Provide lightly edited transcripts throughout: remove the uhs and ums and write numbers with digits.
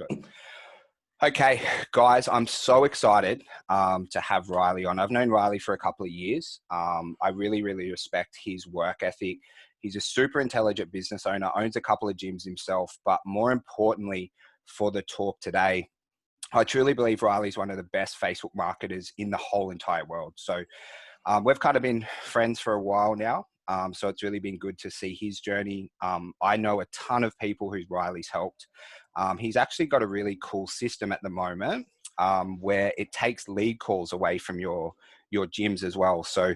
into it. Okay, guys, I'm so excited to have Riley on. I've known Riley for a couple of years. I really, really respect his work ethic. He's a super intelligent business owner, owns a couple of gyms himself, but more importantly for the talk today, I truly believe Riley's one of the best Facebook marketers in the whole entire world. So we've kind of been friends for a while now. So it's really been good to see his journey. I know a ton of people who Riley's helped. He's actually got a really cool system at the moment where it takes lead calls away from your gyms as well. So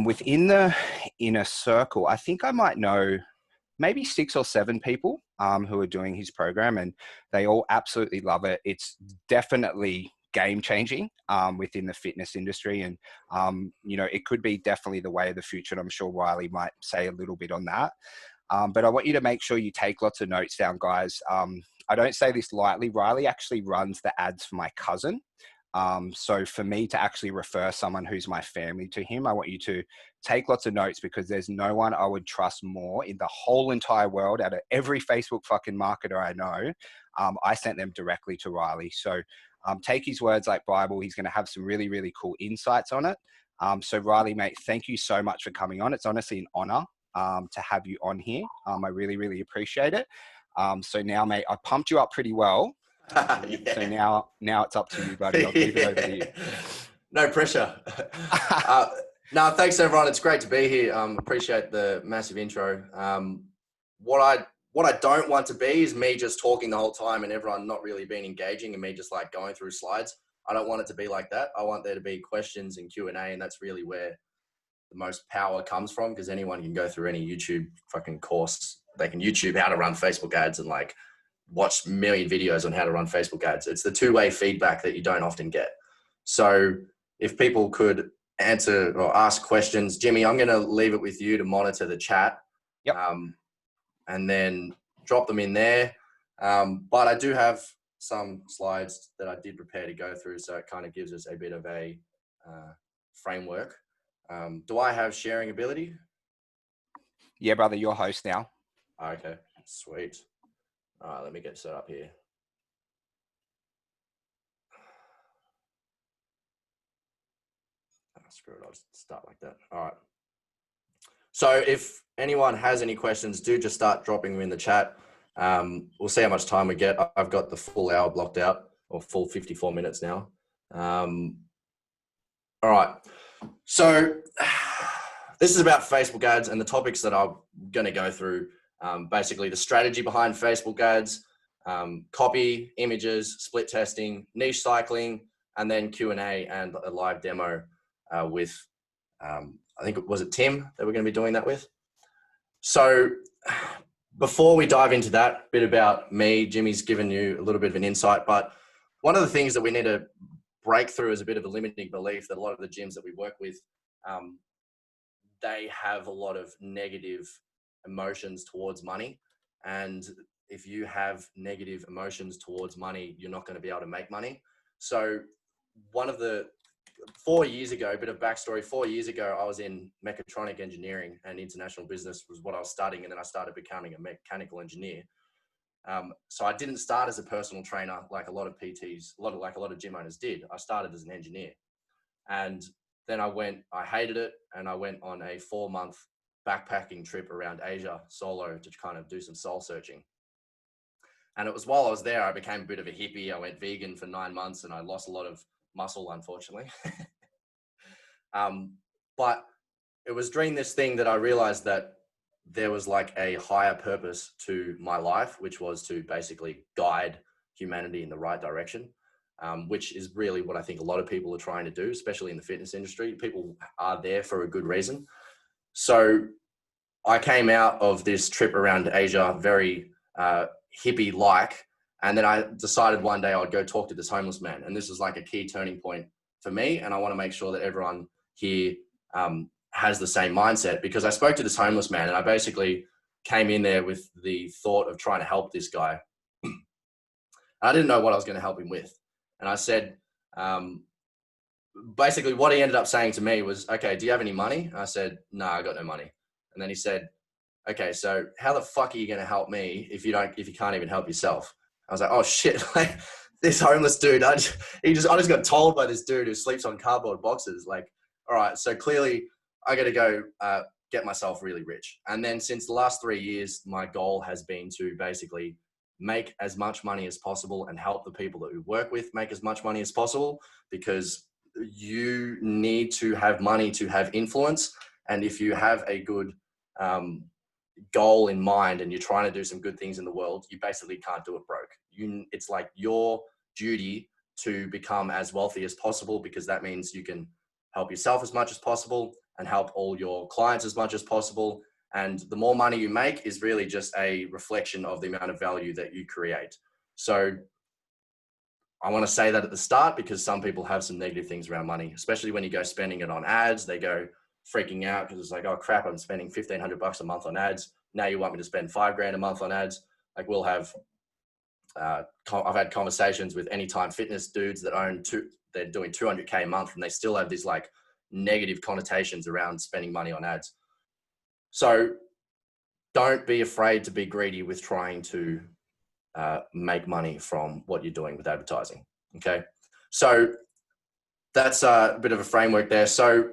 within the inner circle, I think I might know maybe 6 or 7 people who are doing his program, and they all absolutely love it. It's definitely game changing within the fitness industry. And, it could be definitely the way of the future. And I'm sure Riley might say a little bit on that. But I want you to make sure you take lots of notes down, guys. I don't say this lightly. Riley actually runs the ads for my cousin. So for me to actually refer someone who's my family to him, I want you to take lots of notes, because there's no one I would trust more in the whole entire world. Out of every Facebook fucking marketer I know, I sent them directly to Riley. So take his words like Bible. He's going to have some really, really cool insights on it. So Riley, mate, thank you so much for coming on. It's honestly an honor to have you on here. I really, really appreciate it. So now, mate, I pumped you up pretty well. Yeah. So now it's up to you, buddy. I'll leave it over to you. No pressure. No, thanks everyone. It's great to be here. Appreciate the massive intro. What I don't want to be is me just talking the whole time and everyone not really being engaging and me just like going through slides. I don't want it to be like that. I want there to be questions and Q&A, and that's really where the most power comes from, because anyone can go through any YouTube fucking course. They can YouTube how to run Facebook ads and like watch a million videos on how to run Facebook ads. It's the two-way feedback that you don't often get. So if people could answer or ask questions, Jimmy, I'm going to leave it with you to monitor the chat. Yep. And then drop them in there. But I do have some slides that I did prepare to go through, so it kind of gives us a bit of a framework. Do I have sharing ability? Yeah, brother, you're host now. Okay, sweet. All right, let me get set up here. Oh, screw it, I'll just start like that. All right. So if anyone has any questions, do just start dropping them in the chat. We'll see how much time we get. I've got the full hour blocked out, or full 54 minutes now. All right. So this is about Facebook ads and the topics that I'm going to go through. Basically the strategy behind Facebook ads, copy, images, split testing, niche cycling, and then Q&A and a live demo with, I think, was it Tim that we're going to be doing that with? So before we dive into that, a bit about me, Jimmy's given you a little bit of an insight, but one of the things that we need to break through is a bit of a limiting belief that a lot of the gyms that we work with, they have a lot of negative emotions towards money. And if you have negative emotions towards money, you're not going to be able to make money. So one of the 4 years ago, a bit of backstory, 4 years ago, I was in mechatronic engineering, and international business was what I was studying. And then I started becoming a mechanical engineer. So I didn't start as a personal trainer like a lot of PTs, a lot of gym owners did. I started as an engineer. And then I hated it, and I went on a 4-month backpacking trip around Asia solo to kind of do some soul searching. And it was while I was there, I became a bit of a hippie. I went vegan for 9 months and I lost a lot of muscle, unfortunately. But it was during this thing that I realized that there was like a higher purpose to my life, which was to basically guide humanity in the right direction, which is really what I think a lot of people are trying to do, especially in the fitness industry. People are there for a good reason. So I came out of this trip around Asia very hippie-like, and then I decided one day I'd go talk to this homeless man. And this was like a key turning point for me. And I want to make sure that everyone here has the same mindset, because I spoke to this homeless man and I basically came in there with the thought of trying to help this guy. I didn't know what I was going to help him with. And I said, basically what he ended up saying to me was, okay, do you have any money? I said, no, I got no money. And then he said, okay, so how the fuck are you going to help me if you can't even help yourself? I was like, oh shit, like this homeless dude, I just got told by this dude who sleeps on cardboard boxes. Like, all right, so clearly I got to go get myself really rich. And then since the last 3 years, my goal has been to basically make as much money as possible and help the people that we work with make as much money as possible, because you need to have money to have influence. And if you have a good goal in mind and you're trying to do some good things in the world, you basically can't do it broke. It's like your duty to become as wealthy as possible, because that means you can help yourself as much as possible and help all your clients as much as possible. And the more money you make is really just a reflection of the amount of value that you create. So I want to say that at the start, because some people have some negative things around money, especially when you go spending it on ads. They go freaking out because it's like, oh crap, I'm spending $1,500 a month on ads. Now you want me to spend $5,000 a month on ads? Like, we'll have, I've had conversations with Anytime Fitness dudes that they're doing 200K a month, and they still have these like negative connotations around spending money on ads. So don't be afraid to be greedy with trying to make money from what you're doing with advertising. Okay. So that's a bit of a framework there. So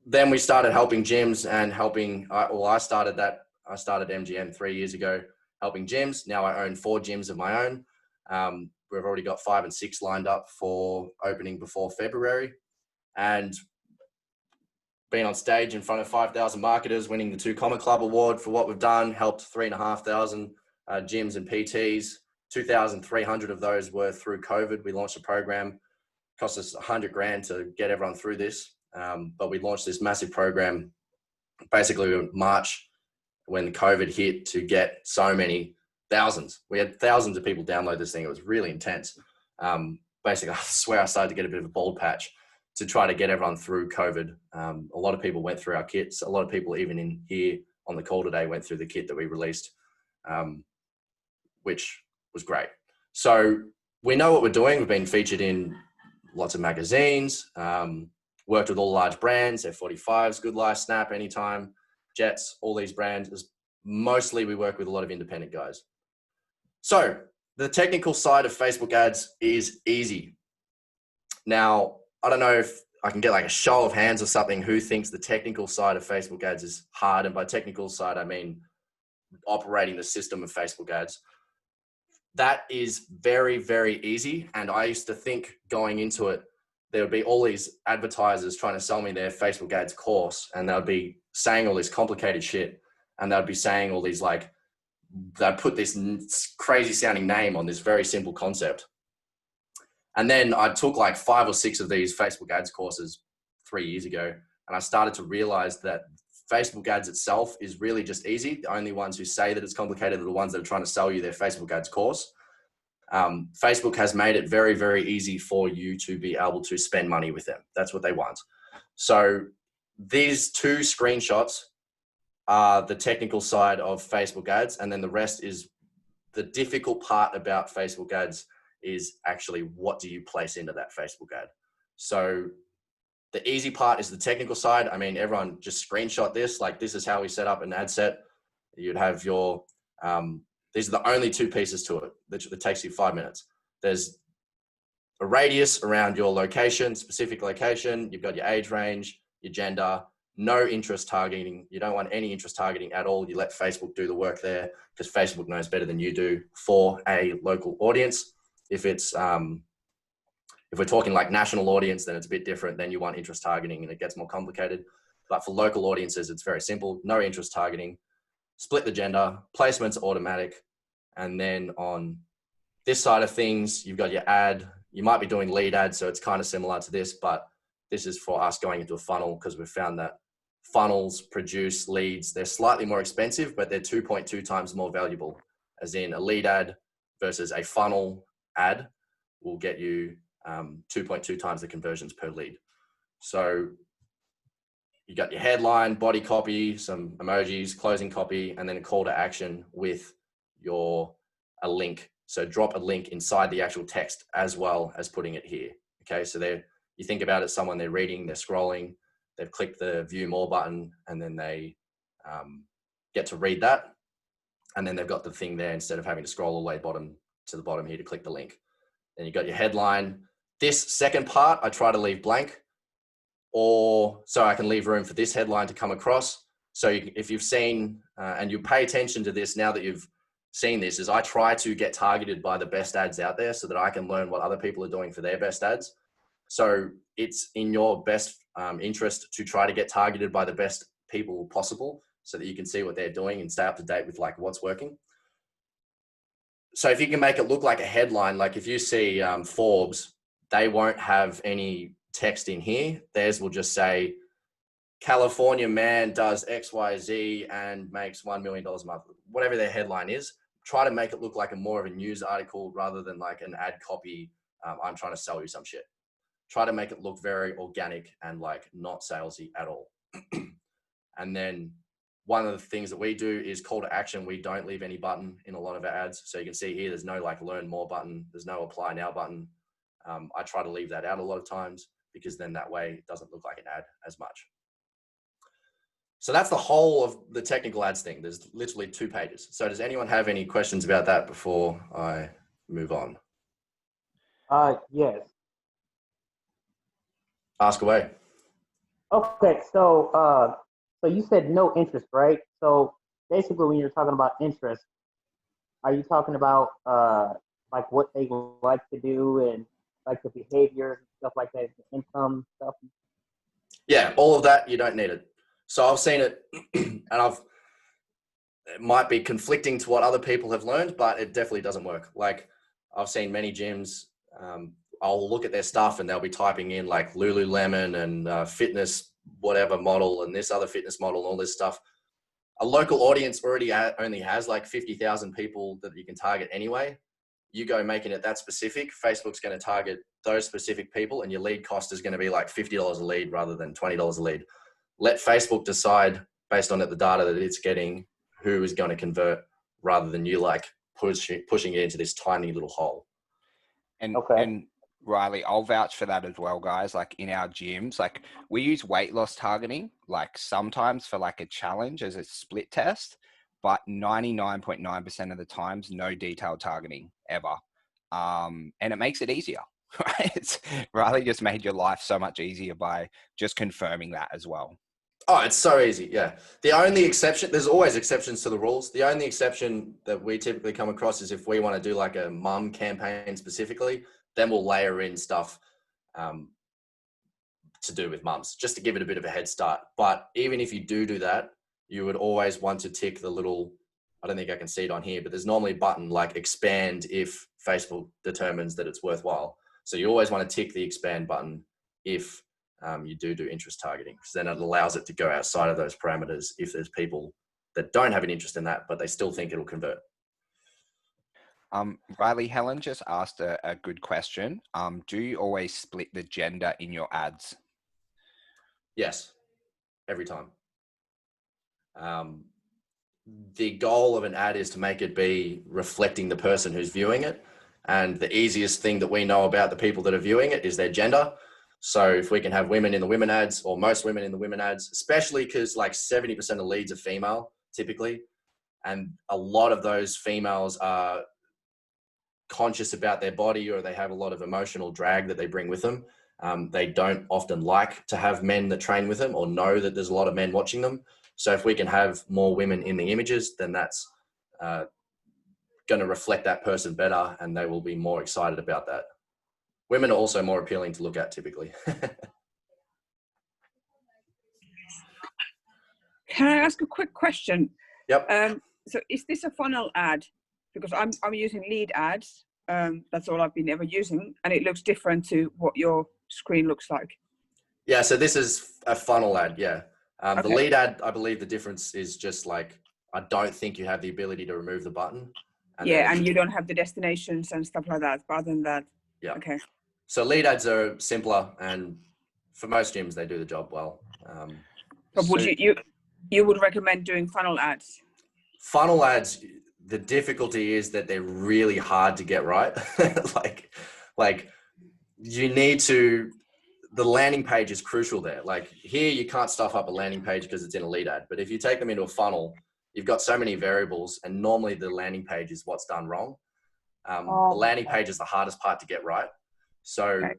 then we started helping gyms and I started MGM 3 years ago, helping gyms. Now I own 4 gyms of my own. We've already got 5 and 6 lined up for opening before February, and been on stage in front of 5,000 marketers, winning the 2 Comma Club Award for what we've done, helped 3,500 gyms and PTs. 2,300 of those were through COVID. We launched a program, cost us $100,000 to get everyone through this. But we launched this massive program basically in March when COVID hit, to get so many thousands. We had thousands of people download this thing. It was really intense. Basically, I swear I started to get a bit of a bald patch to try to get everyone through COVID. A lot of people went through our kits. A lot of people, even in here on the call today, went through the kit that we released, which was great. So we know what we're doing. We've been featured in lots of magazines, worked with all the large brands, F45s, Good Life, Snap, Anytime, Jets, all these brands. Mostly we work with a lot of independent guys. So the technical side of Facebook ads is easy. Now, I don't know if I can get like a show of hands or something who thinks the technical side of Facebook ads is hard. And by technical side, I mean operating the system of Facebook ads. That is very, very easy. And I used to think going into it, there would be all these advertisers trying to sell me their Facebook ads course, and they'll be saying all this complicated shit, and they'll be saying all these like, they put this crazy sounding name on this very simple concept. And then I took like 5 or 6 of these Facebook ads courses 3 years ago, and I started to realize that Facebook ads itself is really just easy. The only ones who say that it's complicated are the ones that are trying to sell you their Facebook ads course. Facebook has made it very, very easy for you to be able to spend money with them. That's what they want. So these 2 screenshots are the technical side of Facebook ads. And then the rest is the difficult part about Facebook ads is actually what do you place into that Facebook ad. So the easy part is the technical side. I mean, everyone just screenshot this. Like, this is how we set up an ad set. You'd have your, these are the only 2 pieces to it that takes you 5 minutes. There's a radius around your location, specific location. You've got your age range, your gender, no interest targeting. You don't want any interest targeting at all. You let Facebook do the work there, because Facebook knows better than you do for a local audience. If it's, if we're talking like national audience, then it's a bit different. Then you want interest targeting and it gets more complicated. But for local audiences, it's very simple. No interest targeting, split the gender, placement's automatic. And then on this side of things, you've got your ad. You might be doing lead ads, so it's kind of similar to this, but this is for us going into a funnel, because we've found that funnels produce leads. They're slightly more expensive, but they're 2.2 times more valuable. As in, a lead ad versus a funnel ad will get you 2.2 times the conversions per lead. So you got your headline, body copy, some emojis, closing copy, and then a call to action with a link. So drop a link inside the actual text as well as putting it here. Okay, so there, you think about it, someone, they're reading, they're scrolling, they've clicked the view more button, and then they get to read that. And then they've got the thing there instead of having to scroll all the way bottom to the bottom here to click the link. Then you got your headline. This second part, I try to leave blank, or so I can leave room for this headline to come across. So if you've seen, and you pay attention to this now that you've seen this, is I try to get targeted by the best ads out there so that I can learn what other people are doing for their best ads. So it's in your best interest to try to get targeted by the best people possible so that you can see what they're doing and stay up to date with like what's working. So if you can make it look like a headline, like if you see Forbes, they won't have any text in here. Theirs will just say, California man does XYZ and makes $1 million a month. Whatever their headline is, try to make it look like more of a news article rather than like an ad copy. I'm trying to sell you some shit. Try to make it look very organic and like not salesy at all. And then one of the things that we do is call to action. We don't leave any button in a lot of our ads. So you can see here, there's no like learn more button. There's no apply now button. I try to leave that out a lot of times because then that way it doesn't look like an ad as much. So that's the whole of the technical ads thing. There's literally 2 pages. So does anyone have any questions about that before I move on? Yes. Ask away. Okay, so you said no interest, right? So basically, when you're talking about interest, are you talking about like what they like to do and like the behaviors and stuff like that, the income stuff? Yeah, all of that, you don't need it. So I've seen it and it might be conflicting to what other people have learned, but it definitely doesn't work. Like I've seen many gyms, I'll look at their stuff and they'll be typing in like Lululemon and fitness, whatever model and this other fitness model and all this stuff. A local audience already only has like 50,000 people that you can target anyway. You go making it that specific, Facebook's going to target those specific people and your lead cost is going to be like $50 a lead rather than $20 a lead. Let Facebook decide based on the data that it's getting who is going to convert rather than you like pushing it into this tiny little hole. And, okay. and Riley, I'll vouch for that as well, guys. Like in our gyms, like we use weight loss targeting, like sometimes for like a challenge as a split test, but 99.9% of the times, no detailed targeting ever. And it makes it easier, right? Riley just made your life so much easier by just confirming that as well. Oh, it's so easy. Yeah. The only exception, there's always exceptions to the rules. The only exception that we typically come across is if we want to do like a mum campaign specifically, then we'll layer in stuff to do with mums just to give it a bit of a head start. But even if you do that, you would always want to tick the little, I don't think I can see it on here, but there's normally a button like expand if Facebook determines that it's worthwhile. So you always want to tick the expand button if you do interest targeting, because then it allows it to go outside of those parameters if there's people that don't have an interest in that, but they still think it'll convert. Riley, Helen just asked a good question. Do you always split the gender in your ads? Yes, every time. The goal of an ad is to make it be reflecting the person who's viewing it. And the easiest thing that we know about the people that are viewing it is their gender. So if we can have women in the women ads or most women in the women ads, especially because like 70% of leads are female typically. And a lot of those females are conscious about their body or they have a lot of emotional drag that they bring with them. They don't often like to have men that train with them or know that there's a lot of men watching them. So if we can have more women in the images, then that's going to reflect that person better and they will be more excited about that. Women are also more appealing to look at typically. Can I ask a quick question? Yep. So is this a funnel ad? Because I'm using lead ads. That's all I've been ever using. And it looks different to what your screen looks like. Yeah, so this is a funnel ad, yeah. Okay. The lead ad, I believe the difference is just like, I don't think you have the ability to remove the button. And you don't have the destinations and stuff like that. But other than that, yeah. Okay. So lead ads are simpler, and for most gyms, they do the job well. But would you would recommend doing funnel ads? Funnel ads, the difficulty is that they're really hard to get right. like you need to, the landing page is crucial there. Like here, you can't stuff up a landing page because it's in a lead ad. But if you take them into a funnel, you've got so many variables, and normally the landing page is what's done wrong. The landing page is the hardest part to get right. So Okay.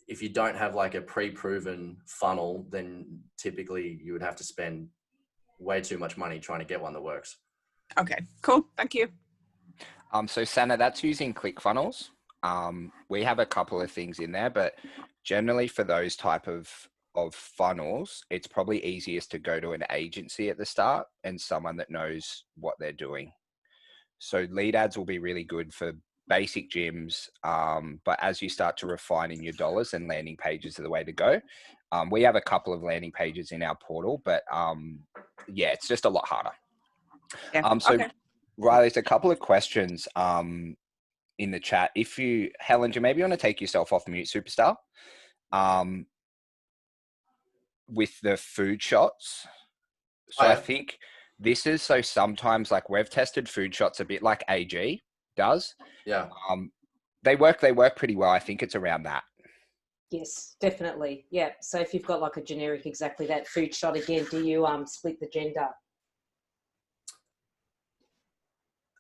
if you don't have like a pre-proven funnel, then typically you would have to spend way too much money trying to get one that works. Okay, cool. Thank you. So Sana, that's using ClickFunnels. We have a couple of things in there, but generally for those type of funnels, it's probably easiest to go to an agency at the start and someone that knows what they're doing. So lead ads will be really good for basic gyms, but as you start to refine in your dollars, and landing pages are the way to go. We have a couple of landing pages in our portal, but yeah, it's just a lot harder. Yeah. So Okay. Riley, there's a couple of questions in the chat. If you, Helen, do you maybe want to take yourself off mute, superstar? With the food shots. So Oh, yeah. I think this is, so sometimes like we've tested food shots a bit like AG does. Yeah. They work pretty well. I think it's around that. Yes, definitely. Yeah. So if you've got like a generic, exactly that food shot again, do you split the gender?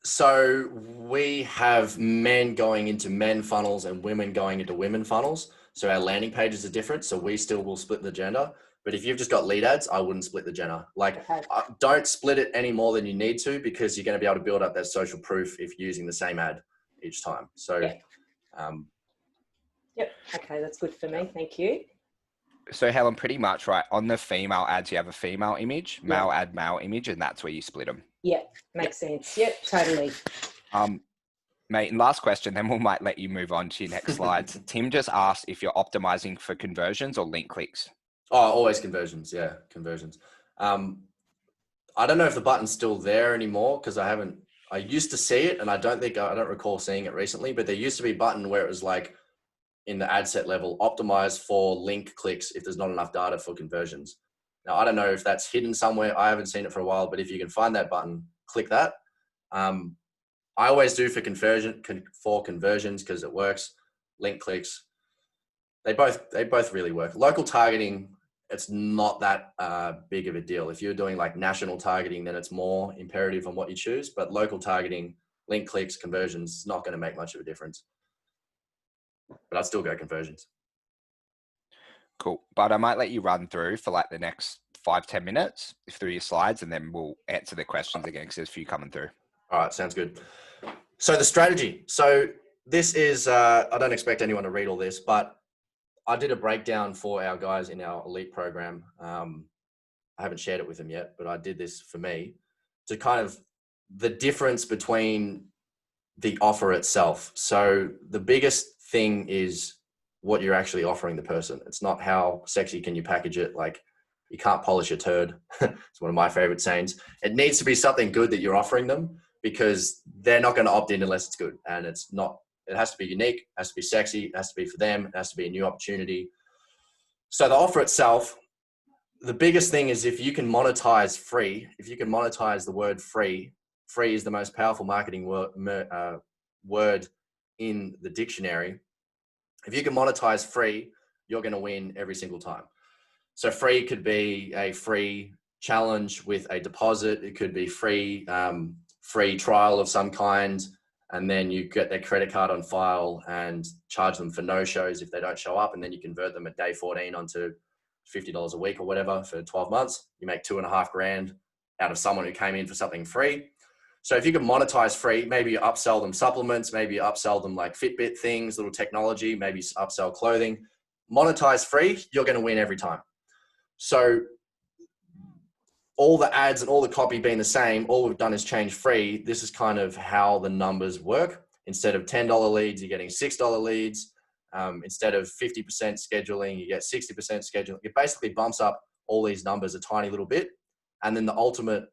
So we have men going into men funnels and women going into women funnels. So our landing pages are different. So we still will split the gender. But if you've just got lead ads, I wouldn't split the gender. Like, Okay. don't split it any more than you need to, because you're going to be able to build up that social proof if you're using the same ad each time. So, Yeah. Yep. Okay, that's good for me. Thank you. So Helen, pretty much right on the female ads, you have a female image, Yeah. male ad, male image, and that's where you split them. Yeah, makes sense. Yep, totally. Mate, and last question, then we might let you move on to your next slides. Tim just asked if you're optimizing for conversions or link clicks. Oh, always conversions. Yeah, conversions. I don't know if the button's still there anymore, because I used to see it, and I don't recall seeing it recently, but there used to be a button where it was like in the ad set level, optimize for link clicks if there's not enough data for conversions. Now, I don't know if that's hidden somewhere. I haven't seen it for a while, but if you can find that button, click that. I always do for conversions because it works. Link clicks, they both really work. Local targeting, it's not that big of a deal. If you're doing like national targeting, then it's more imperative on what you choose. But local targeting, link clicks, conversions, is not going to make much of a difference. But I'd still go conversions. Cool. But I might let you run through for like the next 5-10 minutes through your slides, and then we'll answer the questions again because there's a few coming through. All right, sounds good. So the strategy. So this is, I don't expect anyone to read all this, but I did a breakdown for our guys in our elite program. I haven't shared it with them yet, but I did this for me to kind of the difference between the offer itself. So the biggest thing is what you're actually offering the person. It's not how sexy can you package it. Like, you can't polish a turd. It's one of my favorite sayings. It needs to be something good that you're offering them, because they're not going to opt in unless it's good. And it has to be unique, it has to be sexy, it has to be for them, it has to be a new opportunity. So the offer itself, the biggest thing is if you can monetize free, if you can monetize the word free, free is the most powerful marketing word in the dictionary. If you can monetize free, you're going to win every single time. So free could be a free challenge with a deposit. It could be free trial of some kind. And then you get their credit card on file and charge them for no-shows if they don't show up. And then you convert them at day 14 onto $50 a week or whatever for 12 months. You make $2,500 out of someone who came in for something free. So if you can monetize free, maybe you upsell them supplements, maybe you upsell them like Fitbit things, little technology, maybe upsell clothing. Monetize free, you're going to win every time. So all the ads and all the copy being the same, all we've done is change free. This is kind of how the numbers work. Instead of $10 leads, you're getting $6 leads. Instead of 50% scheduling, you get 60% scheduling. It basically bumps up all these numbers a tiny little bit. And then the ultimate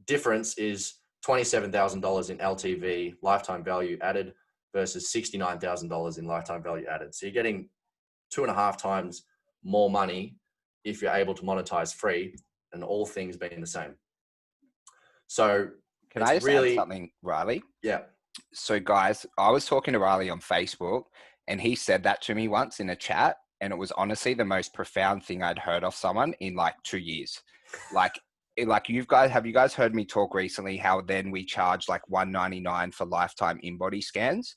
difference is $27,000 in LTV, lifetime value added, versus $69,000 in lifetime value added. So you're getting 2.5 times more money if you're able to monetize free, and all things being the same. So can I just add something, Riley? Yeah. So guys, I was talking to Riley on Facebook, and he said that to me once in a chat, and it was honestly the most profound thing I'd heard of someone in like 2 years. Like, like have you guys heard me talk recently how then we charge like $199 for lifetime in-body scans?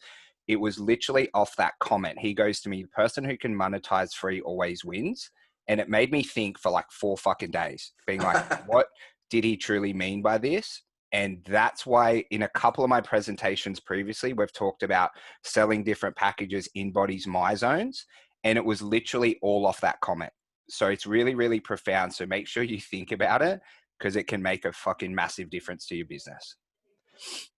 It was literally off that comment. He goes to me, the person who can monetize free always wins. And it made me think for like 4 fucking days, being like, what did he truly mean by this? And that's why in a couple of my presentations previously, we've talked about selling different packages in Body's My Zones. And it was literally all off that comment. So it's really, really profound. So make sure you think about it, because it can make a fucking massive difference to your business.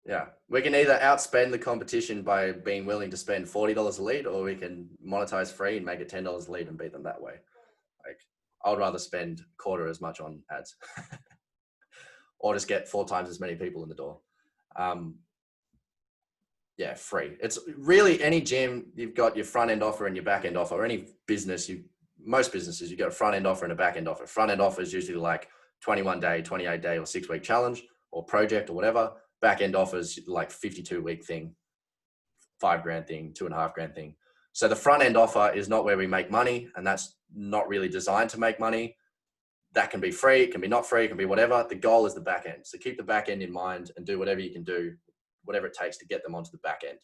Yeah, we can either outspend the competition by being willing to spend $40 a lead, or we can monetize free and make it $10 a lead and beat them that way. Like, I would rather spend quarter as much on ads or just get 4 times as many people in the door. Yeah, free. It's really any gym, you've got your front end offer and your back end offer, or any business, most businesses, you've got a front end offer and a back end offer. Front end offer is usually like 21 day, 28 day, or 6-week challenge or project or whatever. Back end offers like 52-week thing, $5,000 thing, $2,500 thing. So the front end offer is not where we make money, and that's not really designed to make money. That can be free, it can be not free, it can be whatever. The goal is the back end. So keep the back end in mind and do whatever you can do, whatever it takes to get them onto the back end.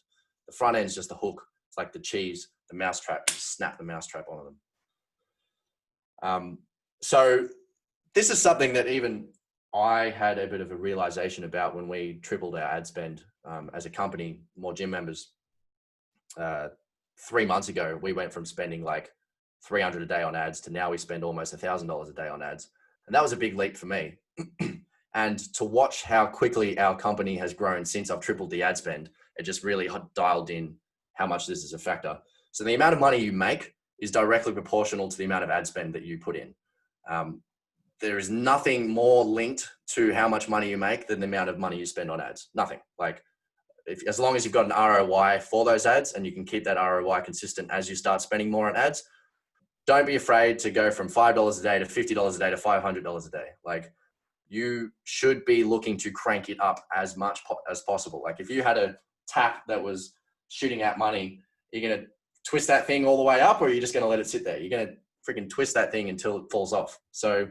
The front end is just the hook. It's like the cheese, the mousetrap. You snap the mousetrap onto them. So this is something that even I had a bit of a realization about when we tripled our ad spend as a company, more gym members. 3 months ago, we went from spending like $300 a day on ads to now we spend almost $1,000 a day on ads. And that was a big leap for me. And to watch how quickly our company has grown since I've tripled the ad spend, it just really dialed in how much this is a factor. So the amount of money you make is directly proportional to the amount of ad spend that you put in. There is nothing more linked to how much money you make than the amount of money you spend on ads. Nothing. Like, as long as you've got an ROI for those ads and you can keep that ROI consistent as you start spending more on ads, don't be afraid to go from $5 a day to $50 a day to $500 a day. Like, you should be looking to crank it up as much as possible. Like, if you had a tap that was shooting out money, you're going to twist that thing all the way up, or you're just going to let it sit there? You're going to freaking twist that thing until it falls off. So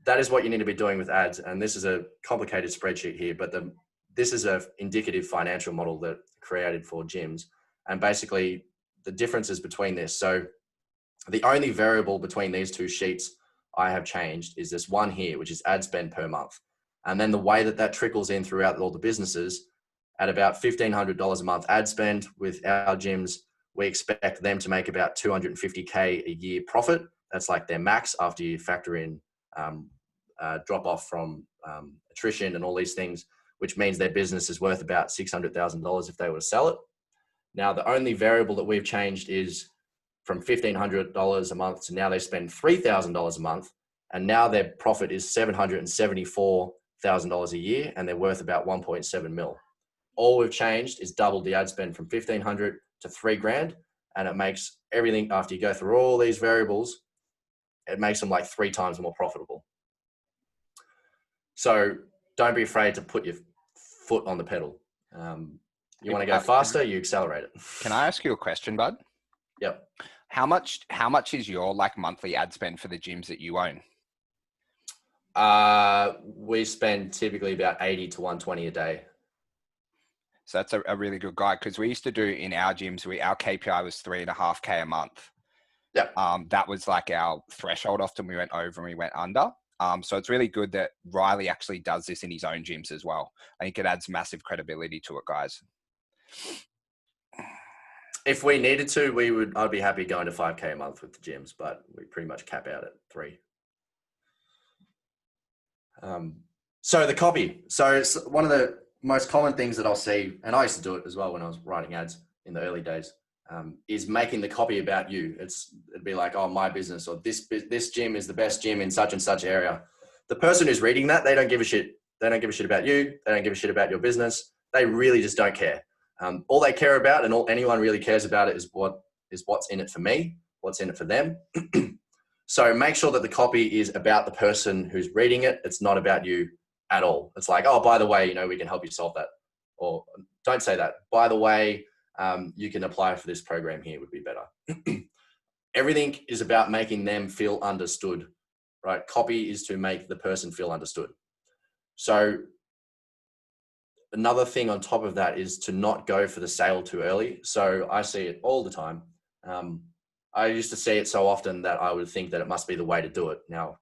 that is what you need to be doing with ads. And this is a complicated spreadsheet here, but this is a indicative financial model that created for gyms. And basically the differences between this. So the only variable between these two sheets I have changed is this one here, which is ad spend per month. And then the way that trickles in throughout all the businesses, at about $1,500 a month ad spend with our gyms, we expect them to make about $250K a year profit. That's like their max after you factor in drop off from attrition and all these things, which means their business is worth about $600,000 if they were to sell it. Now, the only variable that we've changed is from $1,500 a month to now they spend $3,000 a month, and now their profit is $774,000 a year, and they're worth about 1.7 mil. All we've changed is doubled the ad spend from $1,500 to $3,000, and it makes everything, after you go through all these variables, it makes them like 3 times more profitable. So don't be afraid to put your foot on the pedal. You want to go faster, you accelerate it. Can I ask you a question, bud? Yep. How much is your like monthly ad spend for the gyms that you own? We spend typically about 80 to 120 a day. So that's a really good guide, because we used to do in our gyms, our KPI was $3.5K a month. Yeah. That was like our threshold. Often we went over and we went under. So it's really good that Riley actually does this in his own gyms as well. I think it adds massive credibility to it, guys. If we needed to, I'd be happy going to 5K a month with the gyms, but we pretty much cap out at 3. So the copy. So it's one of the most common things that I'll see, and I used to do it as well when I was writing ads in the early days, is making the copy about you. It'd be like, oh, my business, or this gym is the best gym in such and such area. The person who's reading that, they don't give a shit. They don't give a shit about you. They don't give a shit about your business. They really just don't care. All they care about, and all anyone really cares about, it is what's in it for me, what's in it for them. So make sure that the copy is about the person who's reading it. It's not about you at all. It's like, oh, by the way, we can help you solve that. Or don't say that. By the way, you can apply for this program here would be better. Everything is about making them feel understood, right? Copy is to make the person feel understood. So another thing on top of that is to not go for the sale too early. So I see it all the time. I used to see it so often that I would think that it must be the way to do it. Now,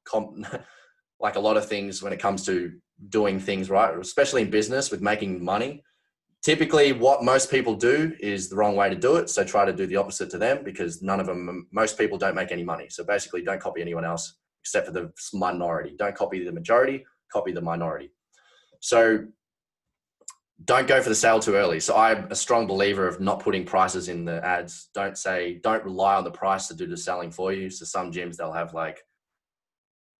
like a lot of things when it comes to doing things right, especially in business with making money, typically what most people do is the wrong way to do it. So try to do the opposite to them, because most people don't make any money. So basically don't copy anyone else except for the minority. Don't copy the majority, copy the minority. So don't go for the sale too early. So I'm a strong believer of not putting prices in the ads. Don't rely on the price to do the selling for you. So some gyms, they'll have like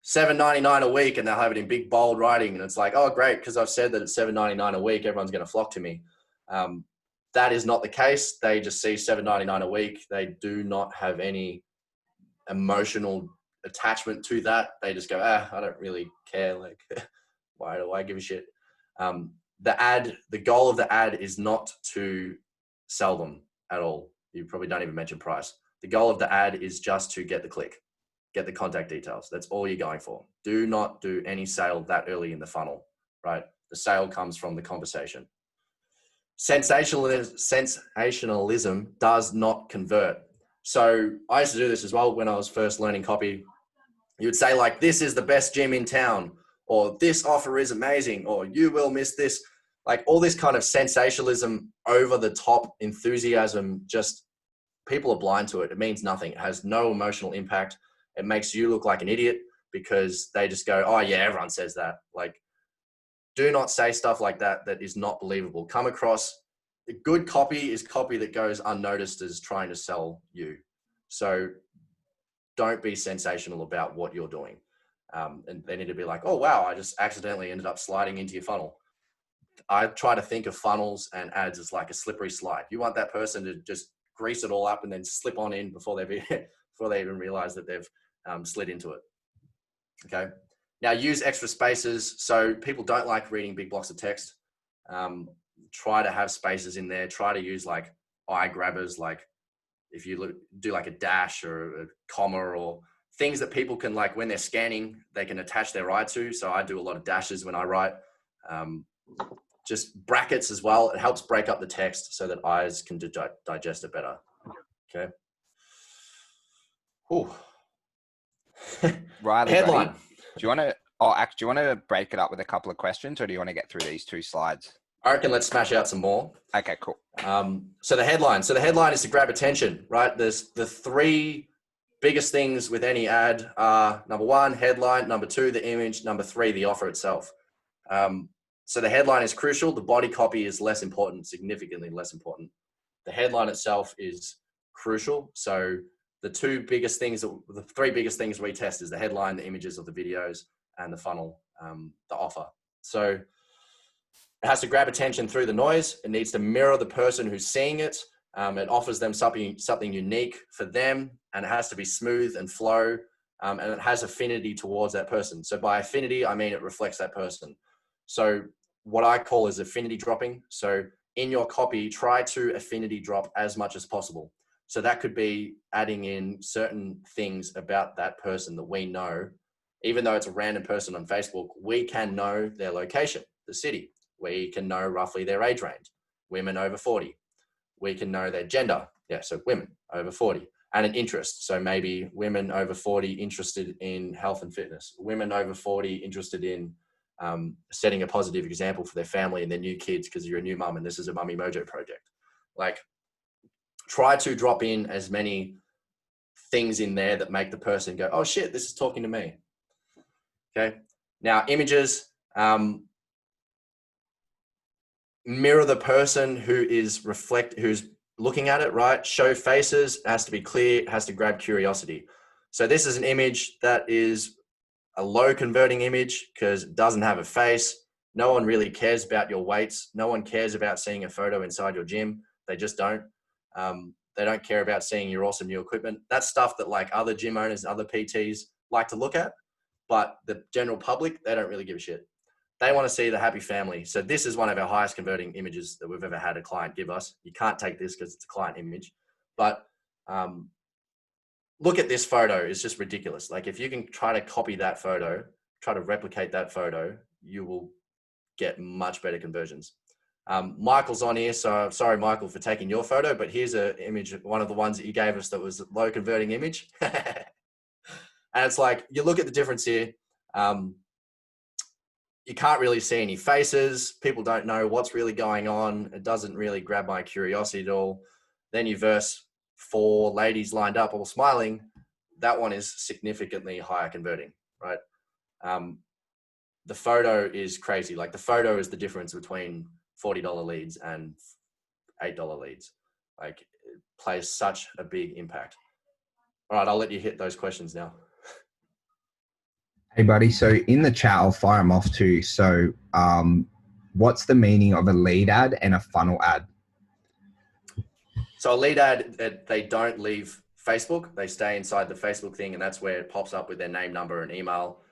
$7.99 a week and they'll have it in big bold writing. And it's like, oh, great. Because I've said that it's $7.99 a week, everyone's going to flock to me. That is not the case. They just see $7.99 a week. They do not have any emotional attachment to that. They just go, I don't really care. Like, why do I give a shit? The goal of the ad is not to sell them at all. You probably don't even mention price. The goal of the ad is just to get the click, get the contact details. That's all you're going for. Do not do any sale that early in the funnel, right? The sale comes from the conversation. Sensationalism does not convert. So I used to do this as well when I was first learning copy. You would say like, this is the best gym in town, or this offer is amazing, or you will miss this. Like all this kind of sensationalism, over the top enthusiasm, just people are blind to it. It means nothing. It has no emotional impact. It makes you look like an idiot because they just go, oh yeah, everyone says that. Like, do not say stuff like that that is not believable. Come across, good copy is copy that goes unnoticed as trying to sell you. So don't be sensational about what you're doing. And they need to be like, oh, wow, I just accidentally ended up sliding into your funnel. I try to think of funnels and ads as like a slippery slide. You want that person to just grease it all up and then slip on in before they even realize that they've slid into it. Okay. Now use extra spaces. So people don't like reading big blocks of text. Try to have spaces in there. Try to use like eye grabbers, like if you do like a dash or a comma or things that people can, like when they're scanning, they can attach their eye to. So I do a lot of dashes when I write. Just brackets as well. It helps break up the text so that eyes can digest it better. Okay. Ooh. Riley, Headline. buddy, do you want to break it up with a couple of questions, or do you want to get through these 2 slides? I reckon let's smash out some more. Okay, cool. So the headline is to grab attention, right? There's the 3 biggest things with any ad are number 1, headline, number 2, the image, number 3, the offer itself. So the headline is crucial. The body copy is less important, significantly less important. The headline itself is crucial. So the 3 biggest things we test is the headline, the images of the videos, and the funnel, the offer. So it has to grab attention through the noise. It needs to mirror the person who's seeing it. It offers them something unique for them, and it has to be smooth and flow, and it has affinity towards that person. So by affinity, I mean it reflects that person. So what I call is affinity dropping. So in your copy, try to affinity drop as much as possible. So that could be adding in certain things about that person that we know. Even though it's a random person on Facebook, we can know their location, the city. We can know roughly their age range, women over 40. We can know their gender. Yeah, so women over 40. And an interest. So maybe women over 40 interested in health and fitness. Women over 40 interested in setting a positive example for their family and their new kids because you're a new mum and this is a Mummy Mojo project. Like, try to drop in as many things in there that make the person go, oh shit, this is talking to me. Okay. Now images, mirror the person who's looking at it, right? Show faces, it has to be clear, it has to grab curiosity. So this is an image that is a low converting image because it doesn't have a face. No one really cares about your weights. No one cares about seeing a photo inside your gym. They just don't. They don't care about seeing your awesome new equipment. That's stuff that like other gym owners, other PTs like to look at, but the general public, they don't really give a shit. They want to see the happy family. So this is one of our highest converting images that we've ever had a client give us. You can't take this because it's a client image, but look at this photo. It's just ridiculous. Like if you can try to copy that photo, try to replicate that photo, you will get much better conversions. Michael's on here, so sorry, Michael, for taking your photo, but here's an image, one of the ones that you gave us that was a low converting image. And it's like, you look at the difference here. You can't really see any faces. People don't know what's really going on. It doesn't really grab my curiosity at all. Then you verse 4 ladies lined up all smiling. That one is significantly higher converting, right? The photo is crazy. Like the photo is the difference between $40 leads and $8 leads. Like it plays such a big impact. All right, I'll let you hit those questions now. Hey, buddy. So in the chat, I'll fire them off too. So what's the meaning of a lead ad and a funnel ad? So a lead ad, they don't leave Facebook. They stay inside the Facebook thing, and that's where it pops up with their name, number, and email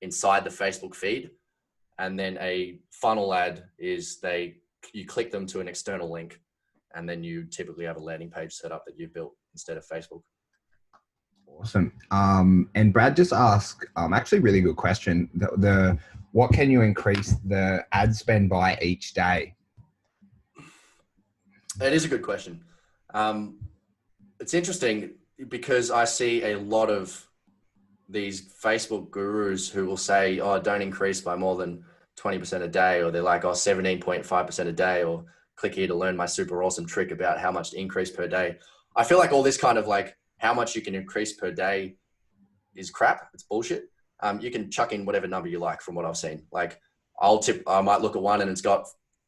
inside the Facebook feed. And then a funnel ad is you click them to an external link, and then you typically have a landing page set up that you've built instead of Facebook. Awesome. And Brad just asked, actually really good question. What can you increase the ad spend by each day? It is a good question. It's interesting because I see a lot of these Facebook gurus who will say, oh, don't increase by more than 20% a day, or they're like, oh, 17.5% a day, or click here to learn my super awesome trick about how much to increase per day. I feel like all this kind of like how much you can increase per day is crap. It's bullshit. You can chuck in whatever number you like from what I've seen. Like I might look at one and it's got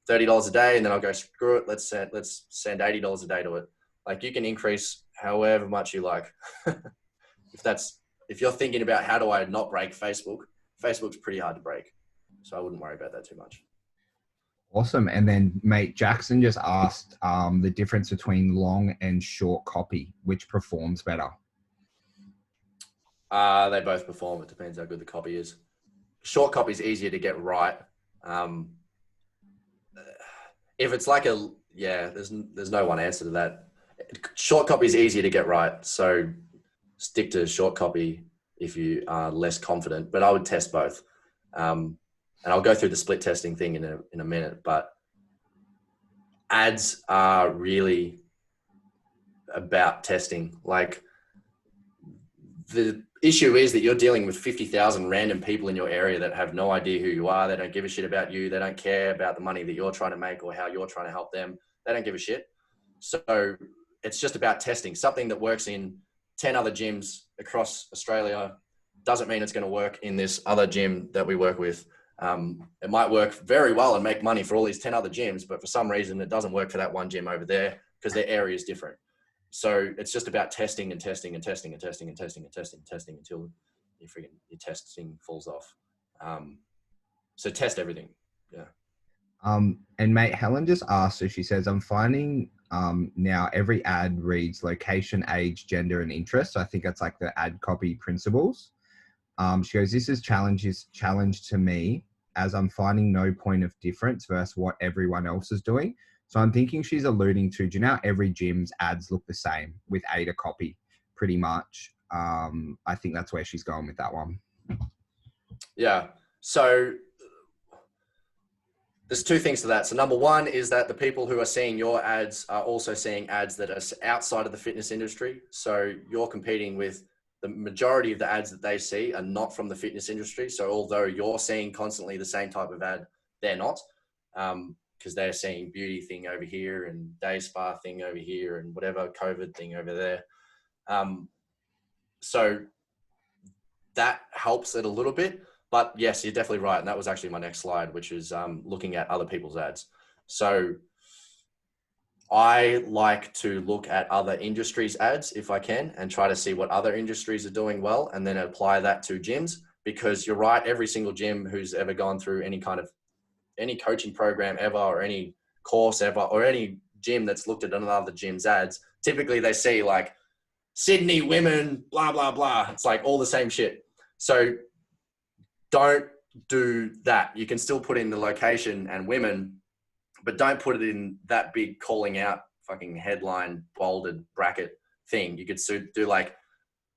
$30 a day, and then I'll go, screw it. Let's send $80 a day to it. Like you can increase however much you like. If you're thinking about how do I not break Facebook, Facebook's pretty hard to break. So I wouldn't worry about that too much. Awesome. And then mate, Jackson just asked the difference between long and short copy, which performs better? They both perform. It depends how good the copy is. Short copy is easier to get right. If it's like there's no one answer to that. Short copy is easier to get right. So stick to short copy if you are less confident, but I would test both. And I'll go through the split testing thing in a minute, but ads are really about testing. Like the issue is that you're dealing with 50,000 random people in your area that have no idea who you are. They don't give a shit about you. They don't care about the money that you're trying to make or how you're trying to help them. They don't give a shit. So it's just about testing. Something that works in 10 other gyms across Australia doesn't mean it's going to work in this other gym that we work with. It might work very well and make money for all these 10 other gyms, but for some reason it doesn't work for that one gym over there because their area is different. So it's just about testing and testing and testing and testing and testing and testing and testing until your testing falls off. So test everything. Yeah. And mate, Helen just asked, so she says, I'm finding now every ad reads location, age, gender, and interest. So I think that's like the ad copy principles. She goes, this is challenge to me as I'm finding no point of difference versus what everyone else is doing. So I'm thinking she's alluding to, do you know how every gym's ads look the same with ADA copy pretty much? I think that's where she's going with that one. Yeah. So there's two things to that. So number one is that the people who are seeing your ads are also seeing ads that are outside of the fitness industry. So you're competing with the majority of the ads that they see are not from the fitness industry. So although you're seeing constantly the same type of ad, they're not, because they're seeing beauty thing over here and day spa thing over here and whatever COVID thing over there. So that helps it a little bit. But yes, you're definitely right. And that was actually my next slide, which is looking at other people's ads. So I like to look at other industries' ads if I can and try to see what other industries are doing well and then apply that to gyms, because you're right. Every single gym who's ever gone through any coaching program ever or any course ever or any gym that's looked at another gym's ads, typically they see like Sydney women, blah, blah, blah. It's like all the same shit. So don't do that. You can still put in the location and women, but don't put it in that big calling out fucking headline bolded bracket thing. You could do like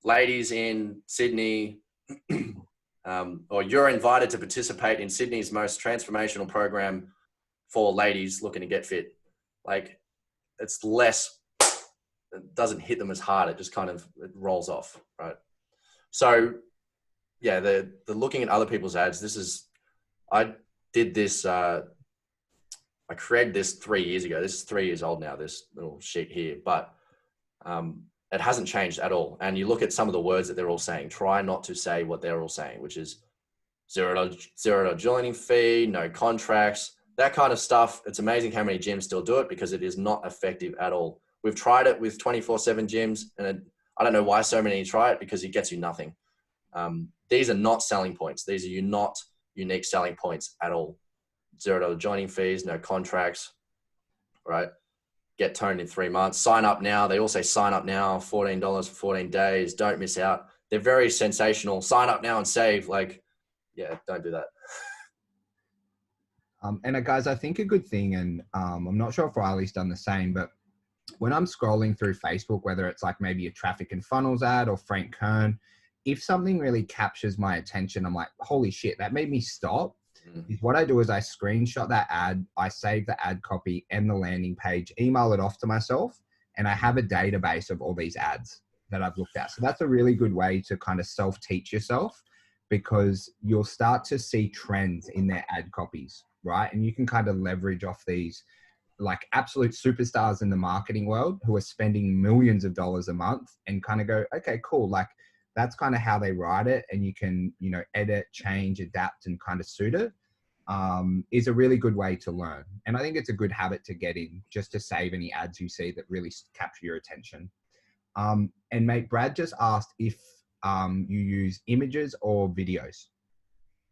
ladies in Sydney, or you're invited to participate in Sydney's most transformational program for ladies looking to get fit. Like, it's less, it doesn't hit them as hard. It just kind of, it rolls off, right? So yeah, the looking at other people's ads, I did this, I created this 3 years ago. This is 3 years old now, this little sheet here, but it hasn't changed at all. And you look at some of the words that they're all saying, try not to say what they're all saying, which is $0 joining fee, no contracts, that kind of stuff. It's amazing how many gyms still do it because it is not effective at all. We've tried it with 24/7 gyms, and I don't know why so many try it, because it gets you nothing. These are not selling points. These are not unique selling points at all. $0 joining fees, no contracts, right? Get toned in 3 months. Sign up now. They all say sign up now, $14 for 14 days. Don't miss out. They're very sensational. Sign up now and save. Like, yeah, don't do that. And guys, I think a good thing, and I'm not sure if Riley's done the same, but when I'm scrolling through Facebook, whether it's like maybe a traffic and funnels ad or Frank Kern, if something really captures my attention, I'm like, holy shit, that made me stop. What I do is I screenshot that ad, I save the ad copy and the landing page, email it off to myself, and I have a database of all these ads that I've looked at. So that's a really good way to kind of self-teach yourself, because you'll start to see trends in their ad copies, right? And you can kind of leverage off these like absolute superstars in the marketing world who are spending millions of dollars a month, and kind of go, okay, cool. Like, that's kind of how they write it. And you can, you know, edit, change, adapt, and kind of suit it. Is a really good way to learn. And I think it's a good habit to get in, just to save any ads you see that really capture your attention. And mate, Brad just asked if you use images or videos.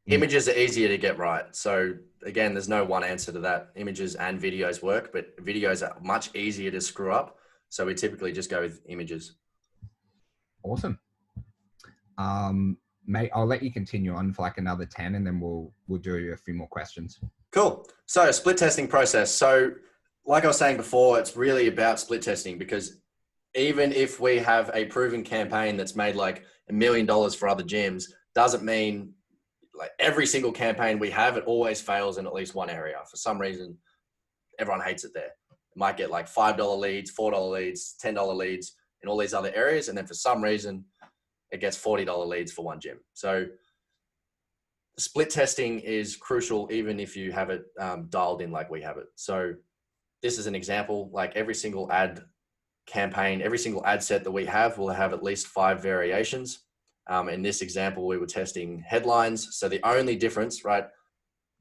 Images are easier to get right. So again, there's no one answer to that. Images and videos work, but videos are much easier to screw up. So we typically just go with images. Awesome. Mate, I'll let you continue on for like another 10, and then we'll do a few more questions. Cool. So split testing process. So like I was saying before, it's really about split testing, because even if we have a proven campaign that's made like $1 million for other gyms, doesn't mean like every single campaign we have, it always fails in at least one area. For some reason, everyone hates it there. It might get like $5 leads, $4 leads, $10 leads in all these other areas. And then for some reason, it gets $40 leads for one gym. So split testing is crucial, even if you have it dialed in like we have it. So this is an example. Like every single ad campaign, every single ad set that we have will have at least 5 variations. In this example, we were testing headlines. So the only difference, right?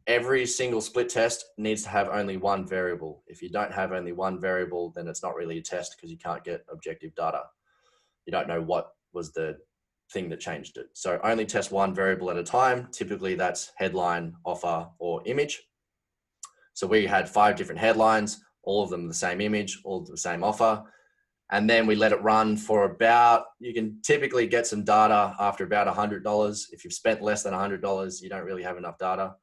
Every single split test needs to have only one variable. If you don't have only one variable, then it's not really a test, because you can't get objective data. You don't know what was the thing that changed it. So only test one variable at a time. Typically that's headline, offer, or image. So we had 5 different headlines, all of them the same image, all of the same offer. And then we let it run for about, you can typically get some data after about $100. If you've spent less than $100, you don't really have enough data.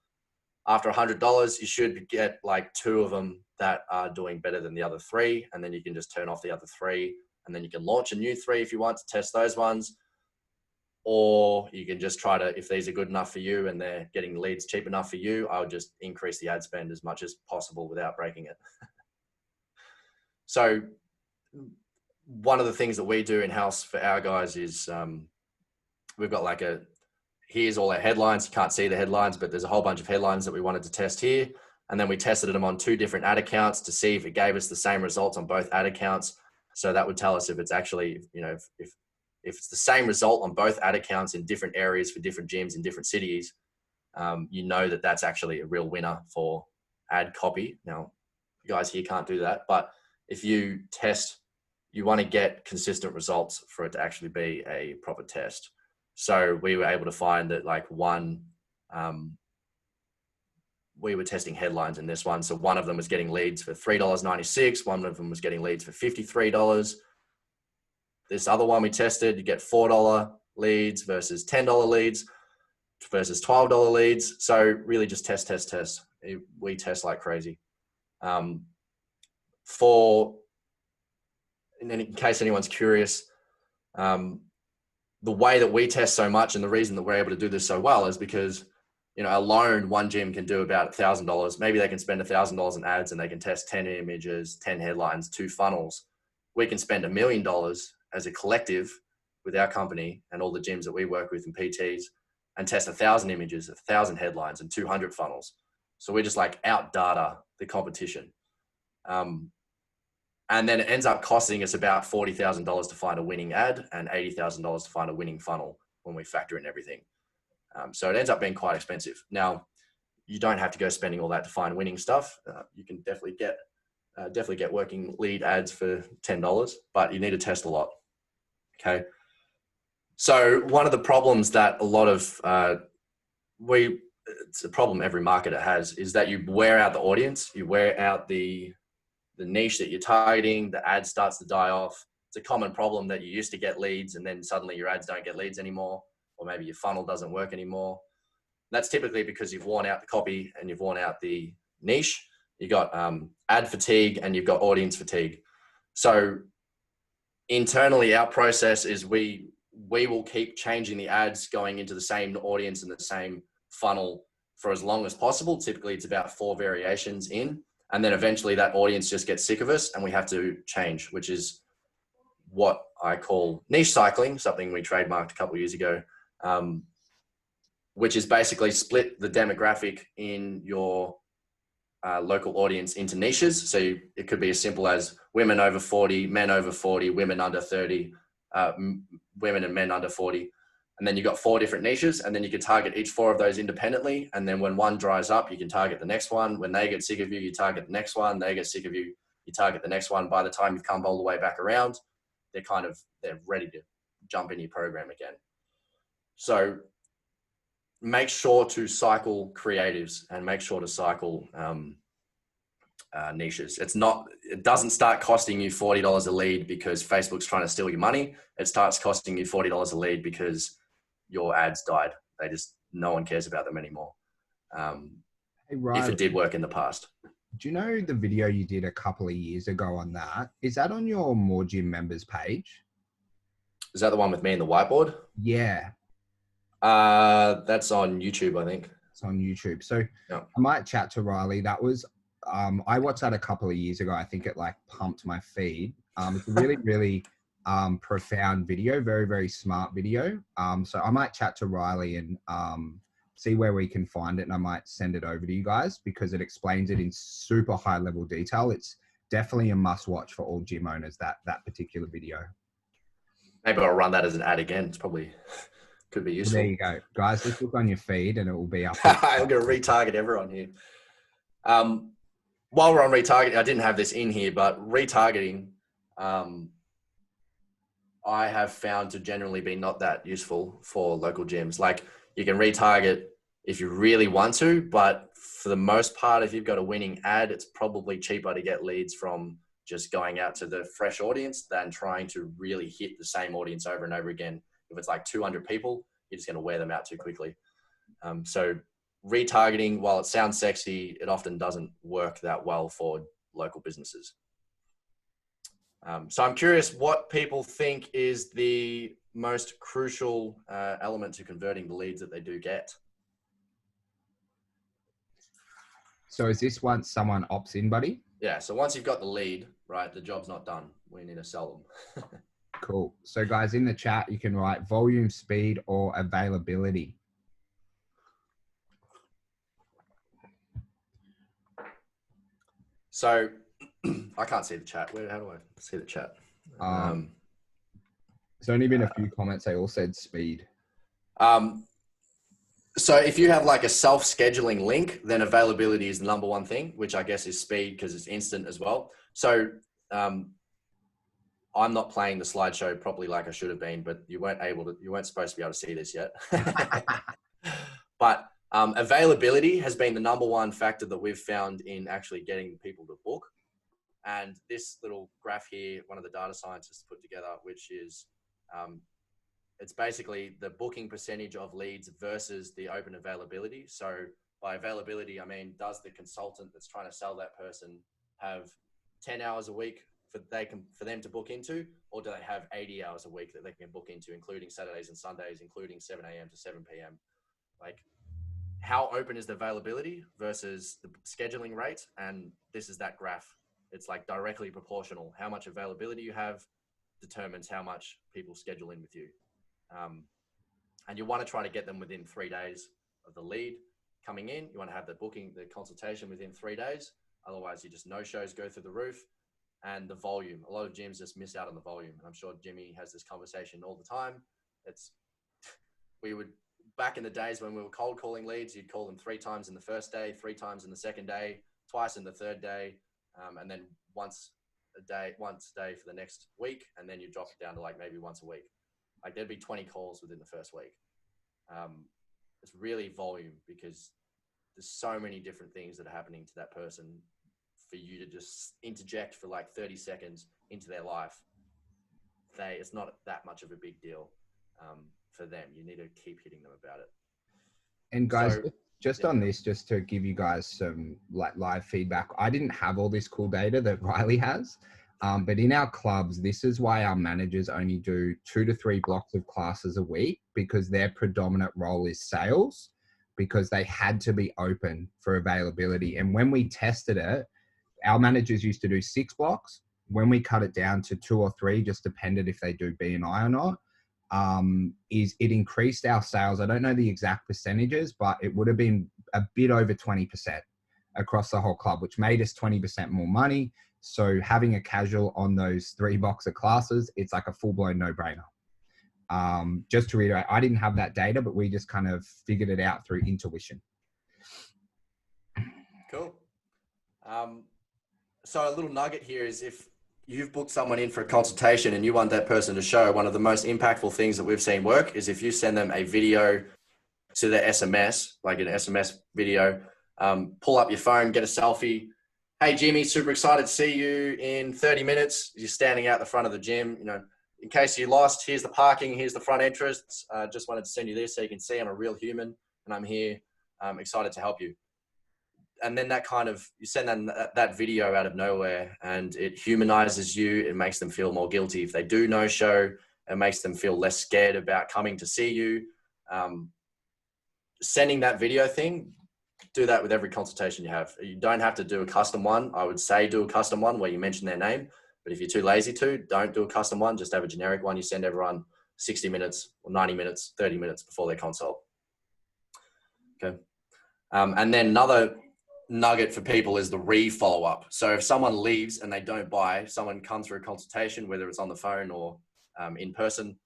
After $100, you should get like 2 of them that are doing better than the other 3. And then you can just turn off the other 3. And then you can launch a new 3 if you want to test those ones. Or you can just try to, if these are good enough for you and they're getting leads cheap enough for you, I would just increase the ad spend as much as possible without breaking it. So one of the things that we do in-house for our guys is we've got like here's all our headlines. You can't see the headlines, but there's a whole bunch of headlines that we wanted to test here. And then we tested them on 2 different ad accounts to see if it gave us the same results on both ad accounts. So that would tell us if it's actually, you know, if it's the same result on both ad accounts in different areas for different gyms in different cities, you know that that's actually a real winner for ad copy. Now, you guys here can't do that, but if you test, you want to get consistent results for it to actually be a proper test. So we were able to find that like we were testing headlines in this one. So one of them was getting leads for $3.96. One of them was getting leads for $53. This other one we tested, you get $4 leads versus $10 leads versus $12 leads. So really just test. We test like crazy. in case anyone's curious, the way that we test so much and the reason that we're able to do this so well is because, alone one gym can do about $1,000. Maybe they can spend $1,000 in ads and they can test 10 images, 10 headlines, 2 funnels. We can spend $1 million as a collective with our company and all the gyms that we work with and PTs and test 1,000 images, 1,000 headlines and 200 funnels. So we're just like out data the competition. And then it ends up costing us about $40,000 to find a winning ad and $80,000 to find a winning funnel when we factor in everything. So it ends up being quite expensive. Now, you don't have to go spending all that to find winning stuff. You can definitely get working lead ads for $10, but you need to test a lot. Okay. So one of the problems that a lot of it's a problem every marketer has, is that you wear out the audience, you wear out the niche that you're targeting, the ad starts to die off. It's a common problem that you used to get leads and then suddenly your ads don't get leads anymore, or maybe your funnel doesn't work anymore. That's typically because you've worn out the copy and you've worn out the niche. You got ad fatigue and you've got audience fatigue. So internally, our process is we will keep changing the ads going into the same audience and the same funnel for as long as possible. Typically, it's about 4 variations in. And then eventually that audience just gets sick of us and we have to change, which is what I call niche cycling, something we trademarked a couple of years ago, which is basically split the demographic in your local audience into niches. So it could be as simple as women over 40, men over 40, women under 30, women and men under 40. And then you've got 4 different niches, and then you can target each 4 of those independently. And then when one dries up, you can target the next one. When they get sick of you, you target the next one. They get sick of you, you target the next one. By the time you've come all the way back around, they're ready to jump in your program again. So make sure to cycle creatives and make sure to cycle niches. It doesn't start costing you $40 a lead because Facebook's trying to steal your money. It starts costing you $40 a lead because your ads died. No one cares about them anymore. Hey, Riley, if it did work in the past. do you know the video you did a couple of years ago on that? Is that on your More Gym members page? Is that the one with me and the whiteboard? Yeah. That's on YouTube, I think. It's on YouTube. So yeah. I might chat to Riley. That was, I watched that a couple of years ago. I think it like pumped my feed. It's a really, really profound video, very, very smart video. So I might chat to Riley and see where we can find it. And I might send it over to you guys because it explains it in super high level detail. It's definitely a must watch for all gym owners, that particular video. Maybe I'll run that as an ad again. It's probably could be useful. There you go. Guys, just look on your feed and it will be up. I'm going to retarget everyone here. While we're on retargeting, I didn't have this in here, but retargeting, I have found to generally be not that useful for local gyms. Like you can retarget if you really want to, but for the most part, if you've got a winning ad, it's probably cheaper to get leads from just going out to the fresh audience than trying to really hit the same audience over and over again. If it's like 200 people, you're just going to wear them out too quickly. So retargeting, while it sounds sexy, it often doesn't work that well for local businesses. So I'm curious what people think is the most crucial element to converting the leads that they do get. So is this once someone opts in, buddy? Yeah. So once you've got the lead, right, the job's not done. We need to sell them. Cool. So guys, in the chat, you can write volume, speed, or availability. So I can't see the chat. How do I see the chat? There's only been a few comments. They all said speed. So if you have like a self-scheduling link, then availability is the number one thing, which I guess is speed because it's instant as well. So I'm not playing the slideshow properly like I should have been, but you weren't supposed to be able to see this yet. But availability has been the number one factor that we've found in actually getting people to book. And this little graph here, one of the data scientists put together, which is, it's basically the booking percentage of leads versus the open availability. So by availability, I mean, does the consultant that's trying to sell that person have 10 hours a week for them to book into, or do they have 80 hours a week that they can book into, including Saturdays and Sundays, including 7 a.m. to 7 p.m.? Like, how open is the availability versus the scheduling rate? And this is that graph. It's like directly proportional. How much availability you have determines how much people schedule in with you. And you want to try to get them within 3 days of the lead coming in. You want to have the consultation within 3 days. Otherwise, you just no-shows go through the roof. And the volume. A lot of gyms just miss out on the volume. I'm sure Jimmy has this conversation all the time. Back in the days when we were cold calling leads, you'd call them 3 times in the first day, 3 times in the second day, twice in the third day, and then once a day for the next week, and then you drop it down to like maybe once a week. Like there'd be 20 calls within the first week. It's really volume, because there's so many different things that are happening to that person for you to just interject for like 30 seconds into their life. It's not that much of a big deal. For them, you need to keep hitting them about it. And guys, just on this, just to give you guys some like live feedback, I didn't have all this cool data that Riley has, but in our clubs, this is why our managers only do 2 to 3 blocks of classes a week, because their predominant role is sales, because they had to be open for availability. And when we tested it, our managers used to do 6 blocks. When we cut it down to 2 or 3, just depended if they do B&I or not, it increased our sales. I don't know the exact percentages, but it would have been a bit over 20% across the whole club, which made us 20% more money. So having a casual on those 3 box of classes, it's like a full-blown no-brainer. Just to reiterate, I didn't have that data, but we just kind of figured it out through intuition. Cool. So a little nugget here is, if you've booked someone in for a consultation and you want that person to show, one of the most impactful things that we've seen work is if you send them a video to their SMS, like an SMS video, pull up your phone, get a selfie. Hey, Jimmy, super excited to see you in 30 minutes. You're standing out the front of the gym. You know, in case you lost, here's the parking, here's the front entrance. Just wanted to send you this so you can see I'm a real human and I'm here. I'm excited to help you. And then you send them that video out of nowhere, and it humanizes you. It makes them feel more guilty if they do no show. It makes them feel less scared about coming to see you. Sending that video thing, do that with every consultation you have. You don't have to do a custom one. I would say do a custom one where you mention their name, but if you're too lazy to, don't do a custom one. Just have a generic one. You send everyone 60 minutes or 90 minutes, 30 minutes before their consult. Okay. And then another nugget for people is the re-follow-up. So if someone leaves and they don't buy, someone comes through a consultation, whether it's on the phone or in person,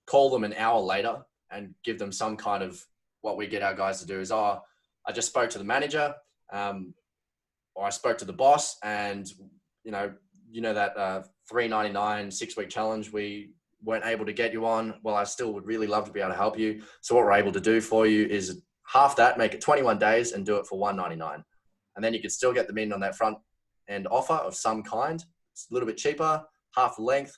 call them an hour later and give them some kind of, what we get our guys to do is, I just spoke to the manager, or I spoke to the boss, and you know that $3.99 6-week challenge we weren't able to get you on. Well, I still would really love to be able to help you. So what we're able to do for you is half that, make it 21 days and do it for $199. And then you could still get them in on that front end offer of some kind. It's a little bit cheaper, half the length,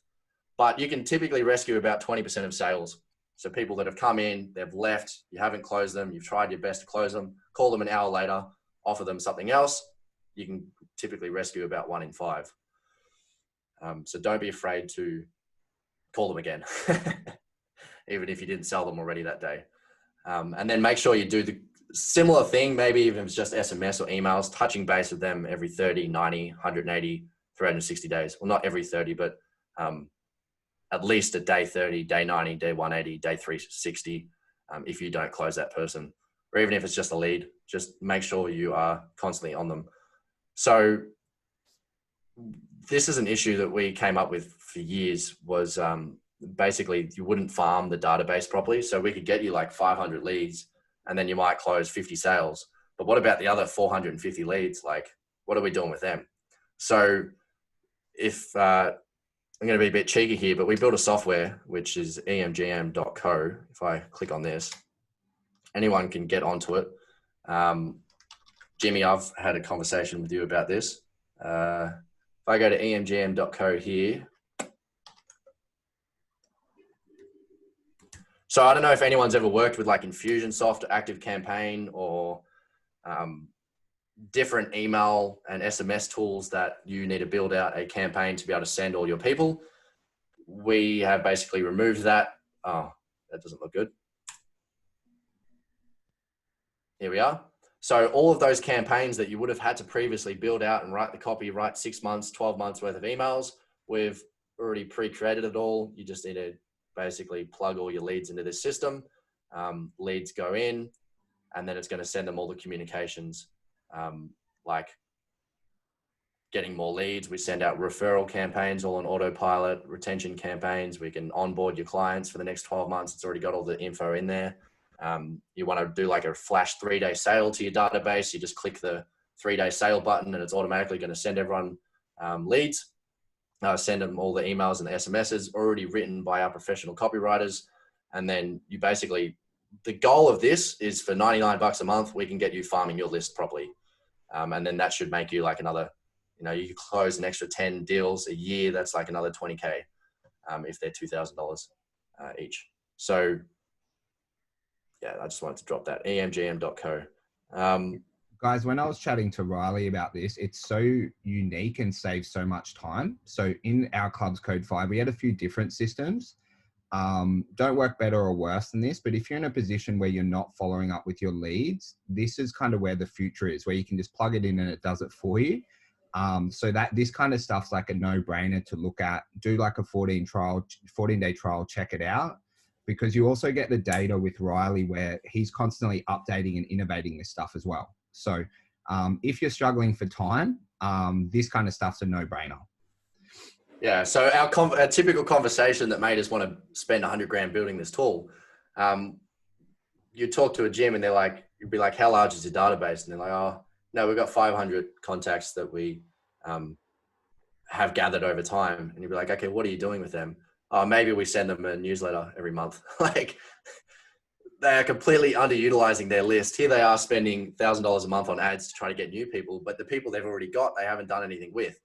but you can typically rescue about 20% of sales. So people that have come in, they've left, you haven't closed them, you've tried your best to close them, call them an hour later, offer them something else, you can typically rescue about 1 in 5. So don't be afraid to call them again, even if you didn't sell them already that day. And then make sure you do the similar thing, maybe even if it's just SMS or emails, touching base with them every 30, 90, 180, 360 days. Well, not every 30, but at least at day 30, day 90, day 180, day 360, if you don't close that person. Or even if it's just a lead, just make sure you are constantly on them. So this is an issue that we came up with for years, was basically you wouldn't farm the database properly. So we could get you like 500 leads and then you might close 50 sales. But what about the other 450 leads? Like, what are we doing with them? So if I'm going to be a bit cheeky here, but we built a software, which is emgm.co. If I click on this, anyone can get onto it. Jimmy, I've had a conversation with you about this. If I go to emgm.co here. So I don't know if anyone's ever worked with like Infusionsoft or ActiveCampaign or different email and SMS tools that you need to build out a campaign to be able to send all your people. We have basically removed that. Oh, that doesn't look good. Here we are. So all of those campaigns that you would have had to previously build out and write the copy, write 6 months, 12 months worth of emails, we've already pre-created it all. You just need to basically plug all your leads into this system. Leads go in, and then it's going to send them all the communications, like getting more leads. We send out referral campaigns all on autopilot, retention campaigns. We can onboard your clients for the next 12 months. It's already got all the info in there. You want to do like a flash 3-day sale to your database. You just click the 3-day sale button and it's automatically going to send everyone leads. Send them all the emails and the SMSs already written by our professional copywriters. And then you basically, the goal of this is for $99 a month, we can get you farming your list properly. And then that should make you like another, you know, you close an extra 10 deals a year. That's like another 20K if they're $2,000 each. So yeah, I just wanted to drop that, emgm.co. Guys, when I was chatting to Riley about this, it's so unique and saves so much time. So in our club's code 5, we had a few different systems. Don't work better or worse than this, but if you're in a position where you're not following up with your leads, this is kind of where the future is, where you can just plug it in and it does it for you. So that this kind of stuff's like a no-brainer to look at. Do like a 14-day trial, check it out, because you also get the data with Riley where he's constantly updating and innovating this stuff as well. So if you're struggling for time, this kind of stuff's a no-brainer. Yeah. So our typical conversation that made us want to spend 100 grand building this tool, you talk to a gym and they're like, you'd be like, how large is your database? And they're like, oh, no, we've got 500 contacts that we have gathered over time. And you'd be like, okay, what are you doing with them? Oh, maybe we send them a newsletter every month. Like, they are completely underutilizing their list. Here they are spending $1,000 a month on ads to try to get new people, but the people they've already got, they haven't done anything with.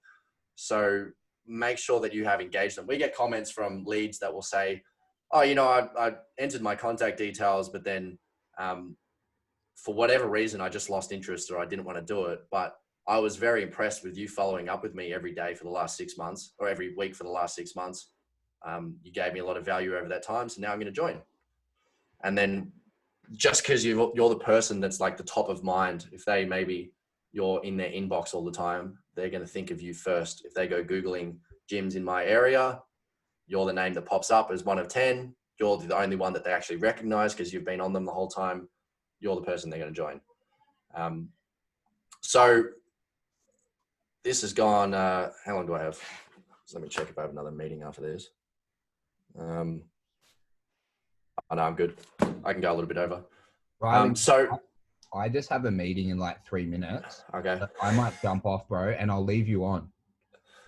So make sure that you have engaged them. We get comments from leads that will say, oh, you know, I entered my contact details, but then for whatever reason, I just lost interest or I didn't want to do it. But I was very impressed with you following up with me every day for the last 6 months, or every week for the last 6 months. You gave me a lot of value over that time. So now I'm going to join. And then just because you're the person that's like the top of mind, if they maybe you're in their inbox all the time, they're going to think of you first. If they go Googling gyms in my area, you're the name that pops up as 1 of 10. You're the only one that they actually recognize because you've been on them the whole time. You're the person they're going to join. So this has gone, how long do I have? So let me check if I have another meeting after this. I know I'm good. I can go a little bit over. Riley, So I just have a meeting in like 3 minutes. Okay. I might jump off, bro, and I'll leave you on.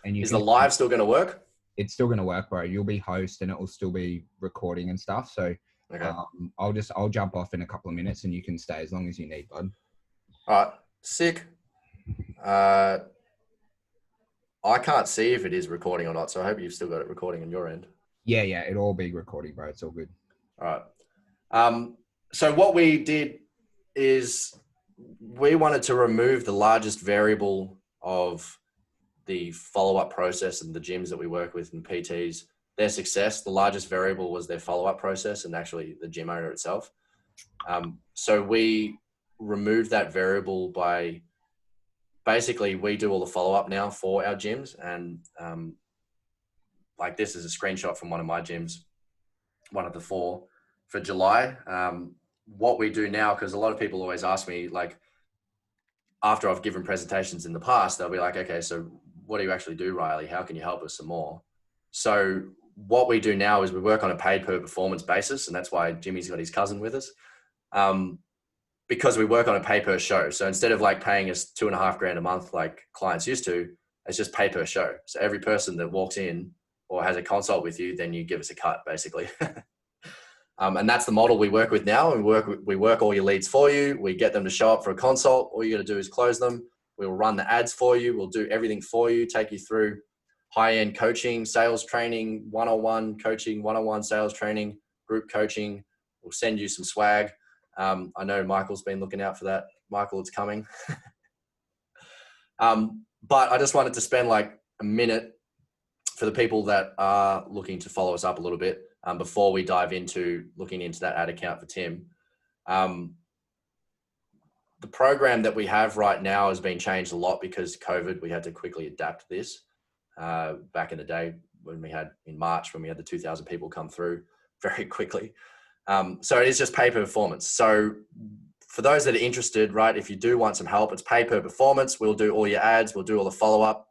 And Is the live still going to work? It's still going to work, bro. You'll be host and it will still be recording and stuff. So Okay. I'll jump off in a couple of minutes and you can stay as long as you need, bud. All right. Sick. I can't see if it is recording or not, so I hope you've still got it recording on your end. Yeah, it'll all be recording, bro. It's all good. All right. So what we did is we wanted to remove the largest variable of the follow-up process and the gyms that we work with and PTs, their success. The largest variable was their follow-up process and actually the gym owner itself. So we removed that variable by basically we do all the follow-up now for our gyms. And like this is a screenshot from one of my gyms, one of the 4 for July. What we do now, because a lot of people always ask me, like, after I've given presentations in the past, they'll be like, okay, so what do you actually do, Riley? How can you help us some more? So what we do now is we work on a paid per performance basis. And that's why Jimmy's got his cousin with us. Because we work on a pay per show. So instead of like paying us $2.5 grand a month, like clients used to, it's just pay per show. So every person that walks in or has a consult with you, then you give us a cut basically. And that's the model we work with now. We work all your leads for you. We get them to show up for a consult. All you got to do is close them. We'll run the ads for you. We'll do everything for you, take you through high-end coaching, sales training, one-on-one coaching, one-on-one sales training, group coaching. We'll send you some swag. I know Michael's been looking out for that. Michael, it's coming. But I just wanted to spend like a minute for the people that are looking to follow us up a little bit before we dive into looking into that ad account for Tim. The program that we have right now has been changed a lot because COVID. We had to quickly adapt this. Back in the day in March, when we had the 2,000 people come through very quickly. So it is just pay per performance. So for those that are interested, right, if you do want some help, it's pay per performance. We'll do all your ads. We'll do all the follow-up.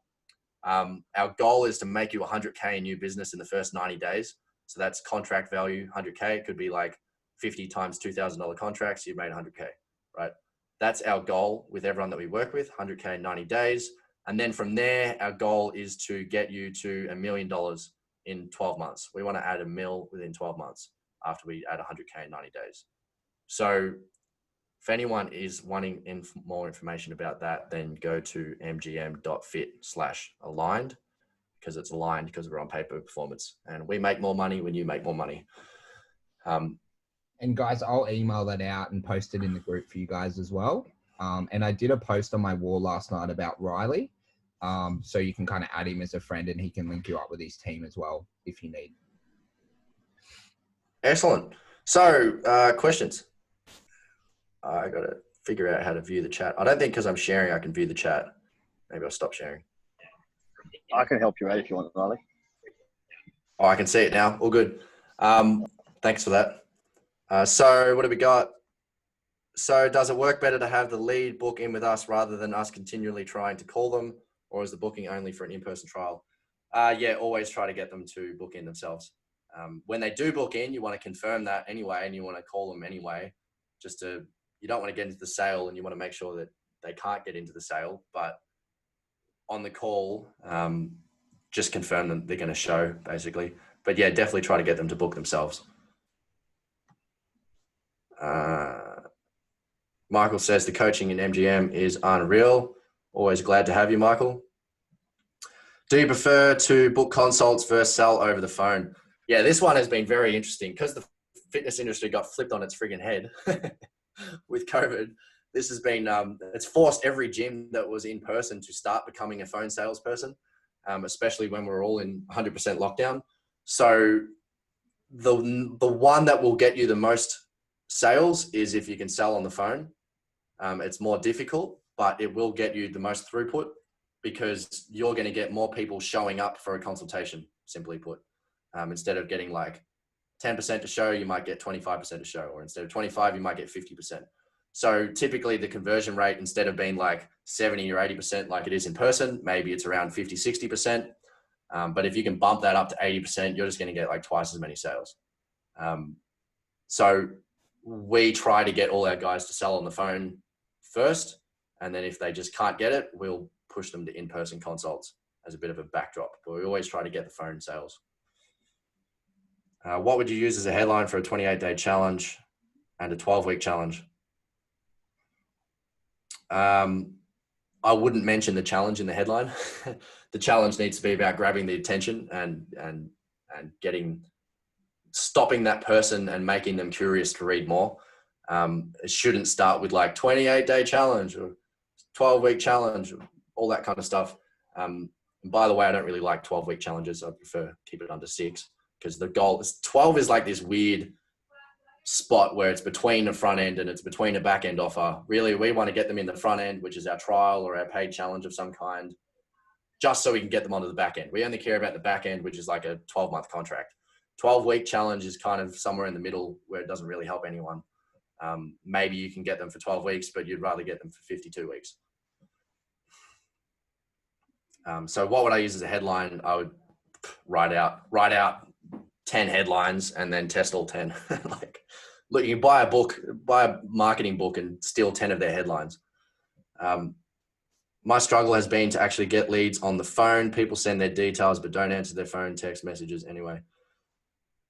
Our goal is to make you 100K in new business in the first 90 days. So that's contract value, 100K. It could be like 50 times $2,000 contracts. You've made 100K, right? That's our goal with everyone that we work with, 100K in 90 days. And then from there, our goal is to get you to $1 million in 12 months. We want to add $1 million within 12 months after we add 100K in 90 days. So if anyone is wanting more information about that, then go to mgm.fit/aligned, because it's aligned because we're on pay per performance, and we make more money when you make more money. And guys, I'll email that out and post it in the group for you guys as well. And I did a post on my wall last night about Riley. So you can kind of add him as a friend and he can link you up with his team as well if you need. Excellent. So questions. I got to figure out how to view the chat. I don't think because I'm sharing, I can view the chat. Maybe I'll stop sharing. I can help you out if you want, Riley. Oh, I can see it now. All good. Thanks for that. So what do we got? So does it work better to have the lead book in with us rather than us continually trying to call them, or is the booking only for an in-person trial? Yeah, always try to get them to book in themselves. When they do book in, you want to confirm that anyway, and you want to call them anyway, you don't want to get into the sale and you want to make sure that they can't get into the sale, but on the call, just confirm that they're going to show basically. But yeah, definitely try to get them to book themselves. Michael says the coaching in MGM is unreal. Always glad to have you, Michael. Do you prefer to book consults versus sell over the phone? Yeah, this one has been very interesting because the fitness industry got flipped on its friggin' head with COVID. This has been, it's forced every gym that was in person to start becoming a phone salesperson, especially when we're all in 100% lockdown. So the one that will get you the most sales is if you can sell on the phone. It's more difficult, but it will get you the most throughput because you're going to get more people showing up for a consultation, simply put. Instead of getting like 10% to show, you might get 25% to show, or instead of 25, you might get 50%. So typically the conversion rate, instead of being like 70 or 80% like it is in person, maybe it's around 50, 60%. But if you can bump that up to 80%, you're just going to get like twice as many sales. So we try to get all our guys to sell on the phone first. And then if they just can't get it, we'll push them to in-person consults as a bit of a backdrop. But we always try to get the phone sales. What would you use as a headline for a 28-day challenge and a 12-week challenge? I wouldn't mention the challenge in the headline. The challenge needs to be about grabbing the attention and stopping that person and making them curious to read more. It shouldn't start with like 28-day challenge or 12-week challenge, or all that kind of stuff. And by the way, I don't really like 12-week challenges. I prefer keep it under 6 because the goal is 12 is like this weird spot where it's between a front end and it's between a back end offer. Really, we want to get them in the front end, which is our trial or our paid challenge of some kind, just so we can get them onto the back end. We only care about the back end, which is like a 12-month contract. 12-week challenge is kind of somewhere in the middle where it doesn't really help anyone. Maybe you can get them for 12 weeks, but you'd rather get them for 52 weeks. So what would I use as a headline? I would write out 10 headlines and then test all 10. Like, look, you can buy a marketing book and steal 10 of their headlines. My struggle has been to actually get leads on the phone. People send their details, but don't answer their phone text messages anyway.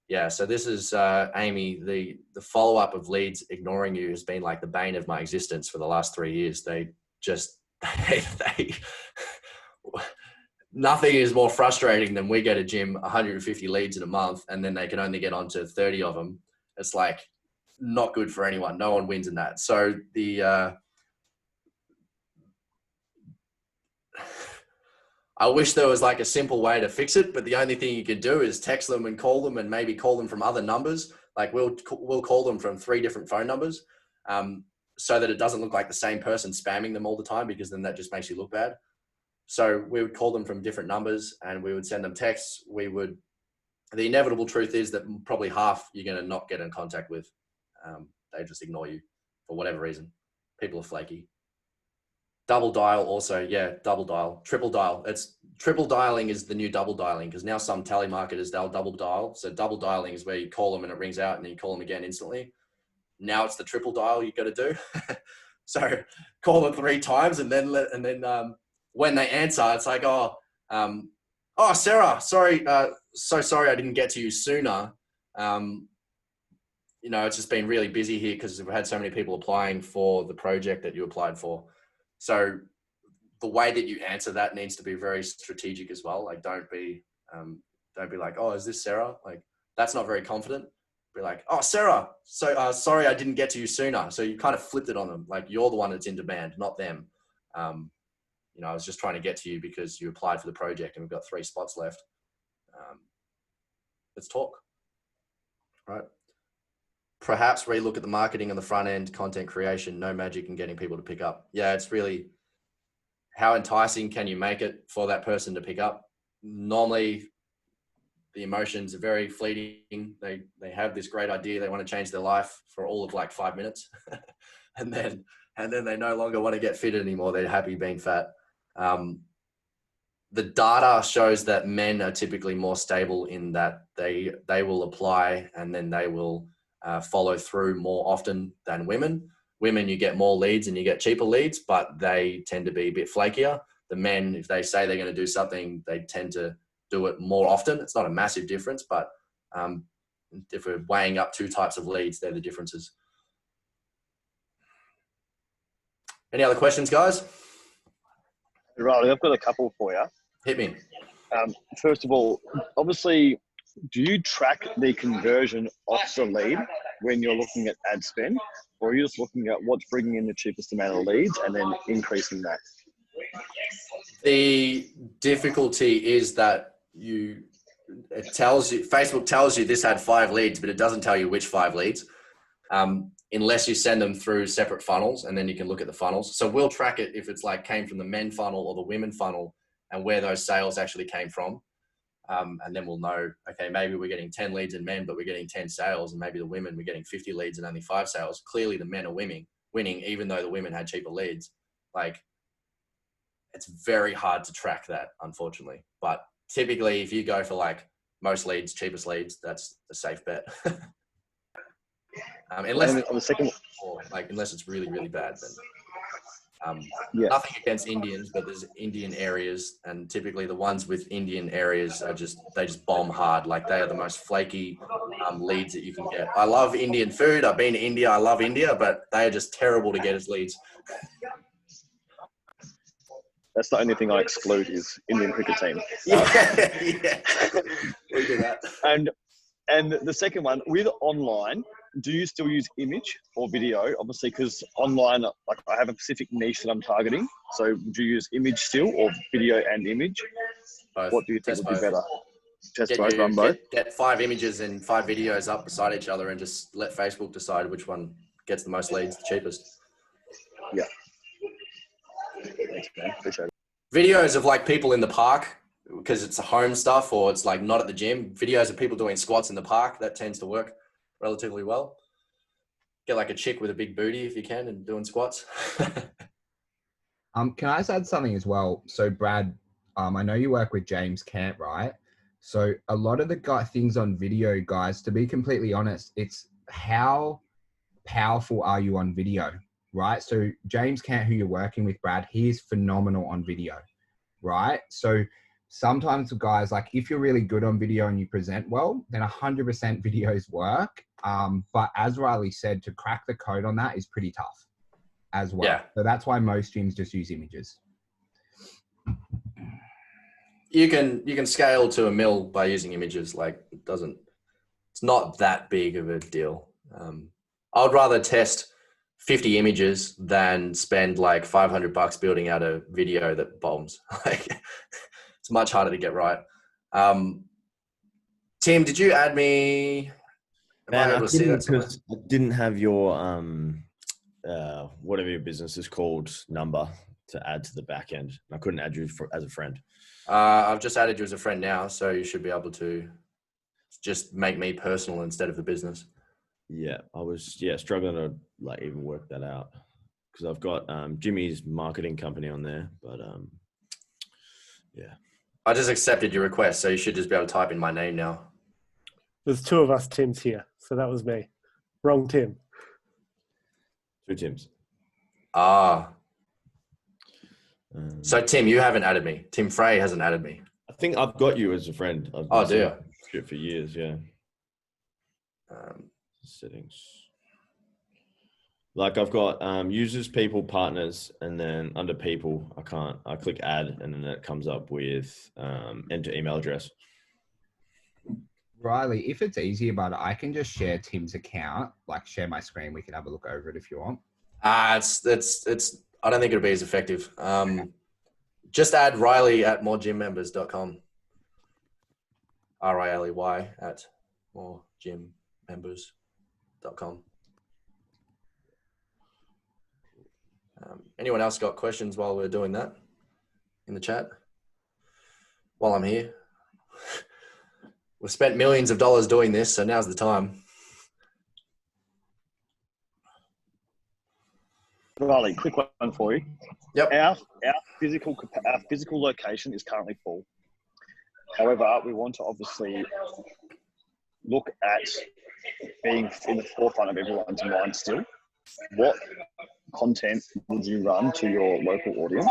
Yeah, so this is Amy. The follow-up of leads ignoring you has been like the bane of my existence for the last 3 years. Nothing is more frustrating than we go to gym 150 leads in a month and then they can only get onto 30 of them. It's like not good for anyone. No one wins in that. So I wish there was like a simple way to fix it, but the only thing you can do is text them and call them, and maybe call them from other numbers. Like we'll call them from 3 different phone numbers, so that it doesn't look like the same person spamming them all the time, because then that just makes you look bad. So we would call them from different numbers and we would send them texts. The inevitable truth is that probably half you're going to not get in contact with. They just ignore you for whatever reason. People are flaky. Double dial also, yeah, double dial, triple dial. Triple dialing is the new double dialing, because now some telemarketers, they'll double dial. So double dialing is where you call them and it rings out and then you call them again instantly. Now it's the triple dial you got to do. So call them 3 times and then when they answer, it's like, oh, Sarah, sorry, so sorry I didn't get to you sooner. It's just been really busy here because we've had so many people applying for the project that you applied for. So the way that you answer that needs to be very strategic as well. Like, don't be like, oh, is this Sarah? Like, that's not very confident. Be like, oh, Sarah, so sorry I didn't get to you sooner. So you kind of flipped it on them. Like, you're the one that's in demand, not them. I was just trying to get to you because you applied for the project and we've got 3 spots left. Let's talk. Right. Perhaps relook at the marketing on the front end, content creation, no magic in getting people to pick up. Yeah, it's really how enticing can you make it for that person to pick up? Normally, the emotions are very fleeting. They have this great idea. They want to change their life for all of like 5 minutes. and then they no longer want to get fit anymore. They're happy being fat. The data shows that men are typically more stable in that they will apply and then they will follow through more often than women. Women, you get more leads and you get cheaper leads, but they tend to be a bit flakier. The men, if they say they're going to do something, they tend to do it more often. It's not a massive difference, but if we're weighing up 2 types of leads, they're the differences. Any other questions, guys? Riley, I've got a couple for you. Hit me. First of all, obviously, do you track the conversion off the lead when you're looking at ad spend, or are you just looking at what's bringing in the cheapest amount of leads and then increasing that? The difficulty is that Facebook tells you this had 5 leads, but it doesn't tell you which 5 leads, unless you send them through separate funnels, and then you can look at the funnels. So we'll track it if it's like came from the men funnel or the women funnel and where those sales actually came from. And then we'll know, okay, maybe we're getting 10 leads in men, but we're getting 10 sales, and maybe the women, we're getting 50 leads and only 5 sales. Clearly the men are winning, even though the women had cheaper leads. Like, it's very hard to track that, unfortunately. But typically, if you go for like most leads, cheapest leads, that's a safe bet. Unless it's really, really bad, then nothing against Indians, but there's Indian areas, and typically the ones with Indian areas they just bomb hard. Like, they are the most flaky leads that you can get. I love Indian food. I've been to India. I love India, but they are just terrible to get as leads. That's the only thing I exclude is Indian cricket team. Yeah. We do that. And the second one, with online, do you still use image or video? Obviously, because online, like, I have a specific niche that I'm targeting. So do you use image still, or video and image? Both. What do you think would be better? Run both. Get 5 images and 5 videos up beside each other and just let Facebook decide which one gets the most leads, the cheapest. Yeah. Thanks, man. Appreciate it. Videos of like people in the park, because it's home stuff, or it's like not at the gym. Videos of people doing squats in the park, that tends to work relatively well. Get like a chick with a big booty if you can and doing squats. Can I just add something as well? So Brad, I know you work with James Camp, right? So a lot of the things on video, guys, to be completely honest, it's how powerful are you on video, right? So James Camp, who you're working with, Brad, he is phenomenal on video, right? So sometimes guys, like, if you're really good on video and you present well, then 100% videos work. But as Riley said, to crack the code on that is pretty tough as well. Yeah. So that's why most gyms just use images. You can scale to 1 mil by using images. Like, it's not that big of a deal. I would rather test 50 images than spend like $500 building out a video that bombs. Like, It's much harder to get right. Tim, did you add me? Man, Am I I able to see couldn't that somewhere? because I didn't have your whatever your business is called number to add to the back end. I couldn't add you as a friend. I've just added you as a friend now, so you should be able to just make me personal instead of the business. Yeah, I was struggling to like even work that out because I've got Jimmy's marketing company on there, but yeah. I just accepted your request, so you should just be able to type in my name now. There's two of us Tims here, so that was me. Wrong Tim. Two Tims. Ah. So Tim, you haven't added me. Tim Frey hasn't added me. I think I've got you as a friend. I've Oh, do you? Shit for years, yeah. Um, Settings. Like I've got users, people, partners, and then under people, I click add, and then it comes up with enter email address. Riley, if it's easy about it, I can just share Tim's account, like share my screen. We can have a look over it if you want. it's. I don't think it'll be as effective. Just add Riley at moregymmembers.com. RILEY at moregymmembers.com. Anyone else got questions while we're doing that in the chat? While I'm here. We've spent millions of dollars doing this, so now's the time. Riley, quick one for you. Yep. Our physical location is currently full. However, we want to obviously look at being in the forefront of everyone's mind still. What content would you run to your local audience?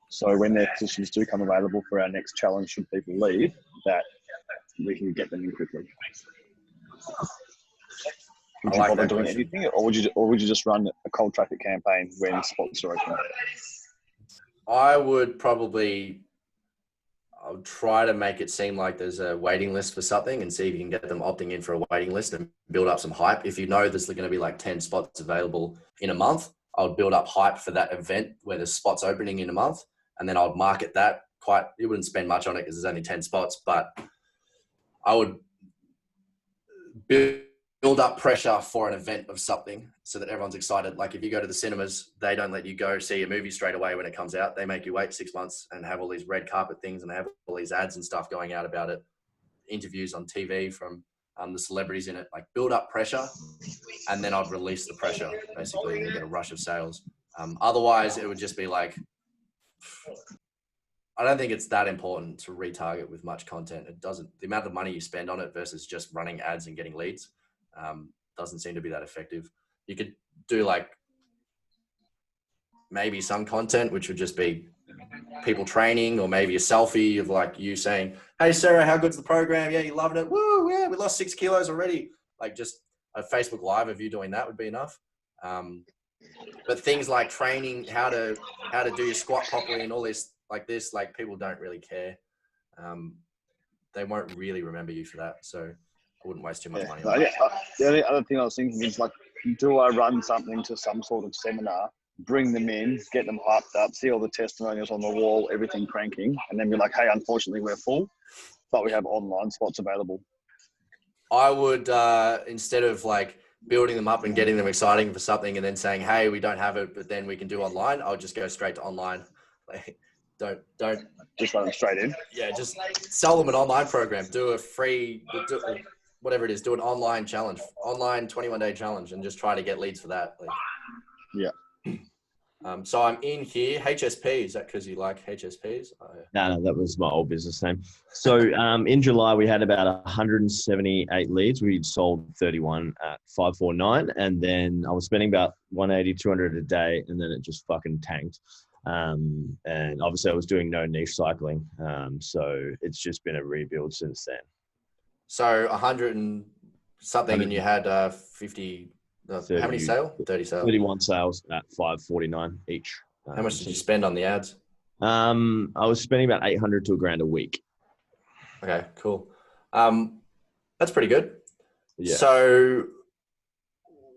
So when their positions do come available for our next challenge, should people leave, that we can get them in quickly. Would you bother doing anything, or would you just run a cold traffic campaign when spots are open? I would try to make it seem like there's a waiting list for something and see if you can get them opting in for a waiting list and build up some hype. If you know there's going to be like 10 spots available in a month, I would build up hype for that event where there's spots opening in a month, and then I would market that you wouldn't spend much on it because there's only 10 spots, but I would build up pressure for an event of something so that everyone's excited. Like if you go to the cinemas, they don't let you go see a movie straight away when it comes out. They make you wait 6 months and have all these red carpet things, and they have all these ads and stuff going out about it, interviews on TV from the celebrities in it. Like build up pressure, and then I'd release the pressure basically and get a rush of sales. Otherwise it would just be like, I don't think it's that important to retarget with much content. The amount of money you spend on it versus just running ads and getting leads doesn't seem to be that effective. You could do like maybe some content, which would just be people training, or maybe a selfie of like you saying, "Hey Sarah, how good's the program? Yeah, you loving it? Woo, yeah, we lost 6 kilos already." Like just a Facebook Live of you doing that would be enough. But things like training, how to do your squat properly and all this, like people don't really care. They won't really remember you for that. So I wouldn't waste too much money on that. The only other thing I was thinking is like, do I run something to some sort of seminar, bring them in, get them hyped up, see all the testimonials on the wall, everything cranking, and then be like, "Hey, unfortunately we're full, but we have online spots available." I would, instead of like building them up and getting them exciting for something and then saying, "Hey, we don't have it, but then we can do online," I would just go straight to online. Like, don't just run them straight in. Yeah, just sell them an online program. Do a free, whatever it is. Do an online challenge, online 21-day challenge, and just try to get leads for that. Like, yeah. So I'm in here. HSP, is that because you like HSPs? No, that was my old business name. So in July, we had about 178 leads. We sold 31 at 549. And then I was spending about 180, 200 a day. And then it just fucking tanked. And obviously I was doing no niche cycling. So it's just been a rebuild since then. So 100 and something, and you had 50... 30, how many sales? 30 sales. 31 sales at 549 each. How much did you spend on the ads? I was spending about 800 to $1,000 a week. Okay, cool. That's pretty good. Yeah. So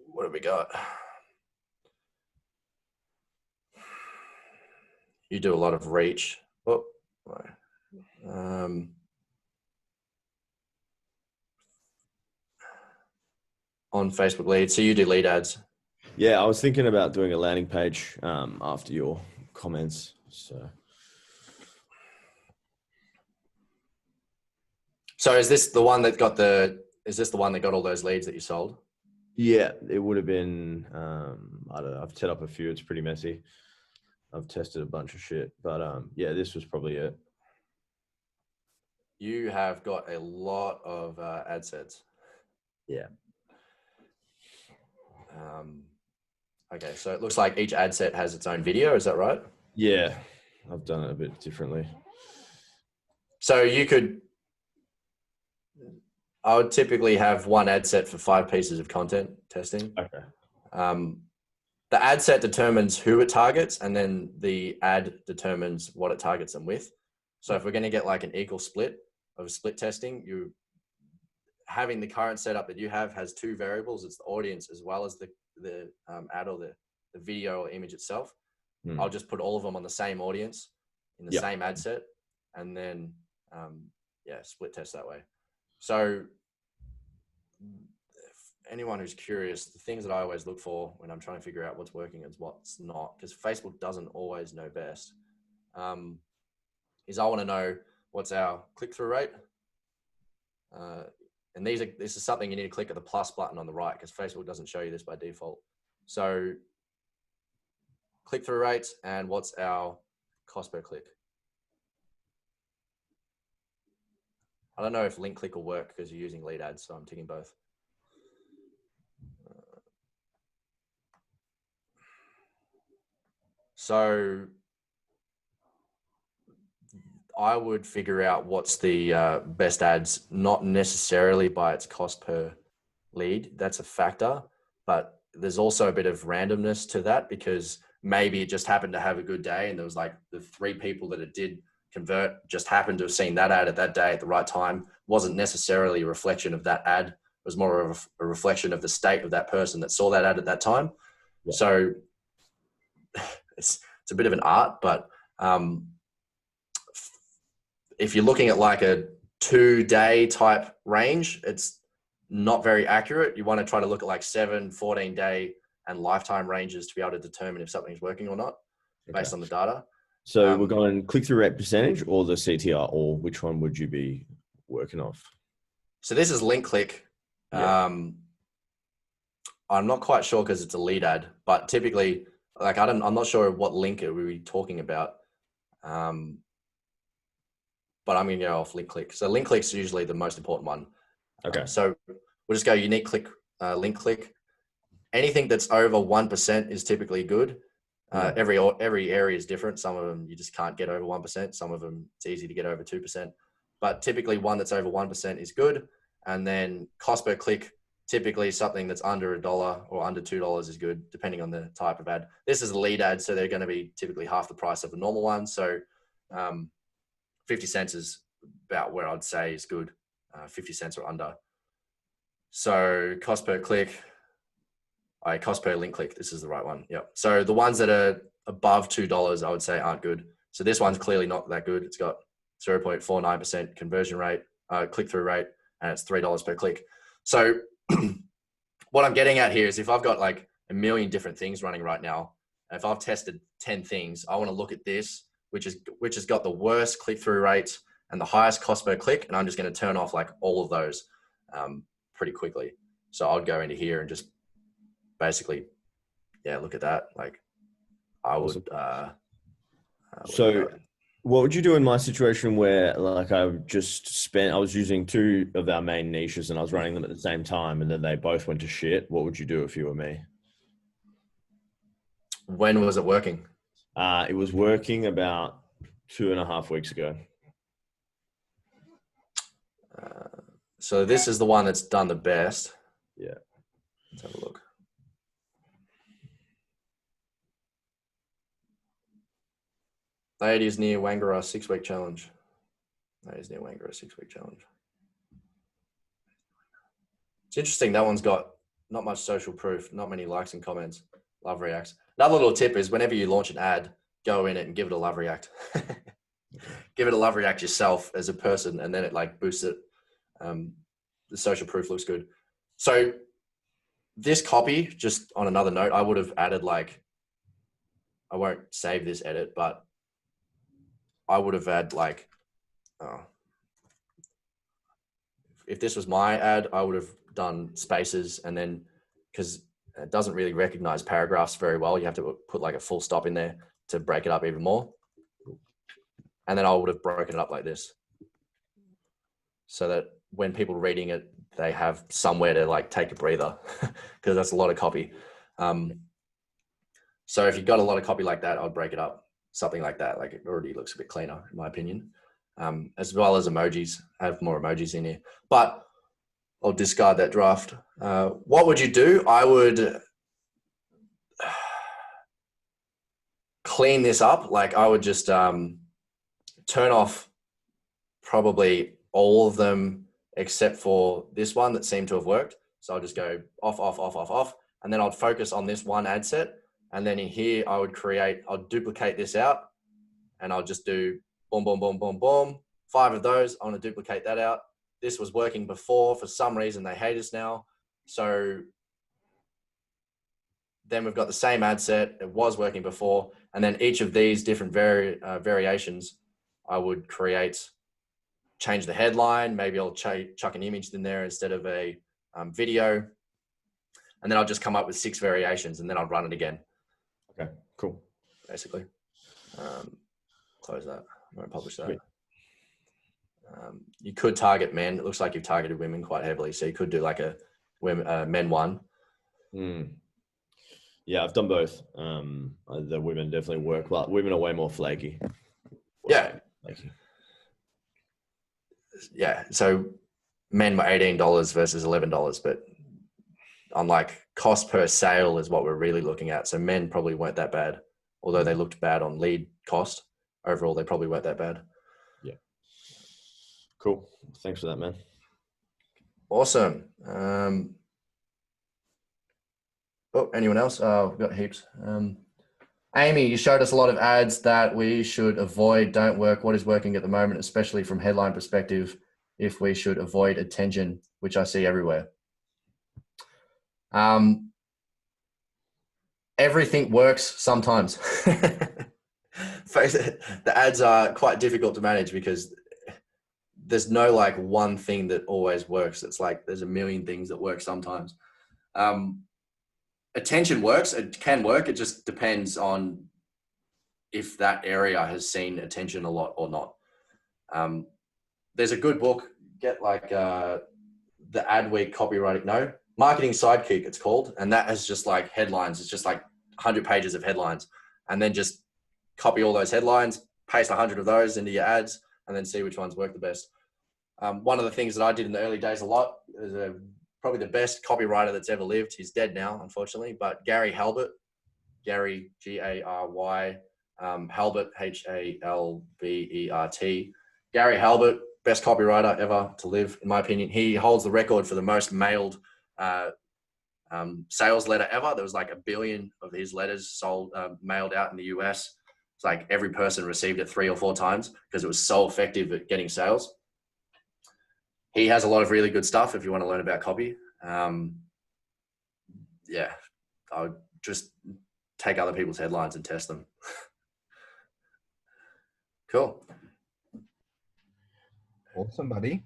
what have we got? You do a lot of reach. Oh, On Facebook leads. So you do lead ads. Yeah, I was thinking about doing a landing page after your comments. So is this the one that got all those leads that you sold? Yeah, it would have been, I don't know. I've set up a few. It's pretty messy. I've tested a bunch of shit, but yeah, this was probably it. You have got a lot of ad sets. Yeah. Okay, so it looks like each ad set has its own video. Is that right? Yeah, I've done it a bit differently. So I would typically have one ad set for 5 pieces of content testing. Okay. The ad set determines who it targets, and then the ad determines what it targets them with. So if we're going to get like an equal split of split testing, you having the current setup that you have has 2 variables. It's the audience as well as the ad or the video or image itself. I'll just put all of them on the same audience in the same ad set, and then split test that way. So if anyone who's curious, the things that I always look for when I'm trying to figure out what's working and what's not, because Facebook doesn't always know best, is I want to know what's our click-through rate. And this is something you need to click at the plus button on the right, because Facebook doesn't show you this by default. So click-through rates and what's our cost per click. I don't know if link click will work because you're using lead ads, so I'm ticking both. So I would figure out what's the best ads, not necessarily by its cost per lead. That's a factor, but there's also a bit of randomness to that, because maybe it just happened to have a good day and there was like the 3 people that it did convert just happened to have seen that ad at that day at the right time. Wasn't necessarily a reflection of that ad. It was more of a reflection of the state of that person that saw that ad at that time. Yeah. So it's a bit of an art, but if you're looking at like a 2-day type range, it's not very accurate. You want to try to look at like 7, 14-day and lifetime ranges to be able to determine if something's working or not based on the data. So we're going click-through rate percentage or the CTR, or which one would you be working off? So this is link click. Yeah. I'm not quite sure because it's a lead ad, but typically, like I'm not sure what link are we talking about. But I'm going to go off link click. So link click is usually the most important one. Okay. So we'll just go unique click, link click. Anything that's over 1% is typically good. Every area is different. Some of them you just can't get over 1%. Some of them it's easy to get over 2%. But typically one that's over 1% is good. And then cost per click, typically something that's under $1 or under $2 is good, depending on the type of ad. This is a lead ad, so they're going to be typically half the price of a normal one. So 50 cents is about where I'd say is good, 50 cents or under. So cost per click, cost per link click, this is the right one. Yep. So the ones that are above $2, I would say aren't good. So this one's clearly not that good. It's got 0.49% conversion rate, click-through rate, and it's $3 per click. So what I'm getting at here is if I've got like a million different things running right now, if I've tested 10 things, I want to look at this, which has got the worst click-through rate and the highest cost per click, and I'm just going to turn off like all of those pretty quickly. So I'd go into here and just basically, look at that. Like I would. So what would you do in my situation where like I was using 2 of our main niches and I was running them at the same time and then they both went to shit? What would you do if you were me? When was it working? It was working about 2.5 weeks ago. So this is the one that's done the best. Yeah. Let's have a look. That is near Wangara 6-week challenge. It's interesting. That one's got not much social proof, not many likes and comments, love reacts. Another little tip is whenever you launch an ad, go in it and give it a love react. give it a love react yourself as a person, and then it like boosts it. The social proof looks good. So this copy, just on another note, I would have added like, I won't save this edit, but I would have had like, if this was my ad, I would have done spaces, and then, because it doesn't really recognize paragraphs very well, you have to put like a full stop in there to break it up even more. And then I would have broken it up like this, so that when people are reading it, they have somewhere to like take a breather, because that's a lot of copy. So if you've got a lot of copy like that, I'd break it up, something like that. Like, it already looks a bit cleaner, in my opinion. As well as emojis, have more emojis in here, but I'll discard that draft. What would you do? I would clean this up. Like, I would just turn off probably all of them except for this one that seemed to have worked. So I'll just go off, off, off, off, off, and then I'll focus on this one ad set. And then in here, I'll duplicate this out, and I'll just do boom, boom, boom, boom, boom. 5 of those. I want to duplicate that out. This was working before. For some reason, they hate us now. So then we've got the same ad set. It was working before. And then each of these different variations, I would change the headline. Maybe I'll chuck an image in there instead of a video. And then I'll just come up with 6 variations, and then I'll run it again. Okay, cool. Basically. Close that. I won't publish that. You could target men. It looks like you've targeted women quite heavily. So you could do like a men one. Yeah, I've done both. The women definitely work. Well, women are way more flaky. Yeah. Yeah. So men were $18 versus $11, but on like cost per sale is what we're really looking at. So men probably weren't that bad, although they looked bad on lead cost. Overall, they probably weren't that bad. Yeah. Cool. Thanks for that, man. Awesome. Anyone else? We've got heaps. Amy, you showed us a lot of ads that we should avoid, don't work. What is working at the moment, especially from headline perspective, if we should avoid attention, which I see everywhere? Everything works sometimes. The ads are quite difficult to manage because there's no like one thing that always works. It's like there's a million things that work sometimes. Attention works. It can work. It just depends on if that area has seen attention a lot or not. There's a good book. Get like the Adweek copywriting. No, Marketing Sidekick it's called. And that has just like headlines. It's just like 100 pages of headlines. And then just copy all those headlines, paste 100 of those into your ads, and then see which ones work the best. One of the things that I did in the early days a lot is probably the best copywriter that's ever lived. He's dead now, unfortunately, but Gary Halbert, Gary, Gary, Halbert, Halbert. Gary Halbert, best copywriter ever to live, in my opinion. He holds the record for the most mailed sales letter ever. There was like 1 billion of his letters sold, mailed out in the US. It's like every person received it 3 or 4 times because it was so effective at getting sales. He has a lot of really good stuff if you want to learn about copy. Yeah, I would just take other people's headlines and test them. Cool. Awesome, buddy.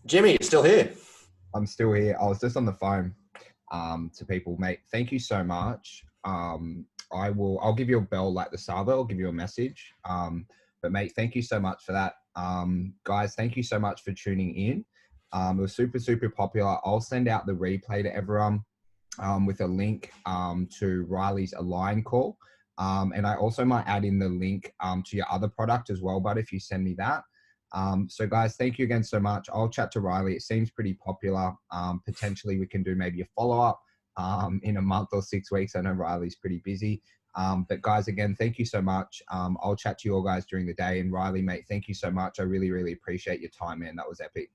Jimmy, you're still here. I'm still here. I was just on the phone to people, mate. Thank you so much. I'll give you a bell like the Sava. I'll give you a message. But mate, thank you so much for that. Guys, thank you so much for tuning in. It was super, super popular. I'll send out the replay to everyone with a link to Riley's Align call. And I also might add in the link to your other product as well, but if you send me that. So guys, thank you again so much. I'll chat to Riley. It seems pretty popular. Potentially we can do maybe a follow-up in a month or 6 weeks. I know Riley's pretty busy. But guys, again, thank you so much. I'll chat to you all guys during the day. And Riley, mate, thank you so much. I really, really appreciate your time, man. That was epic.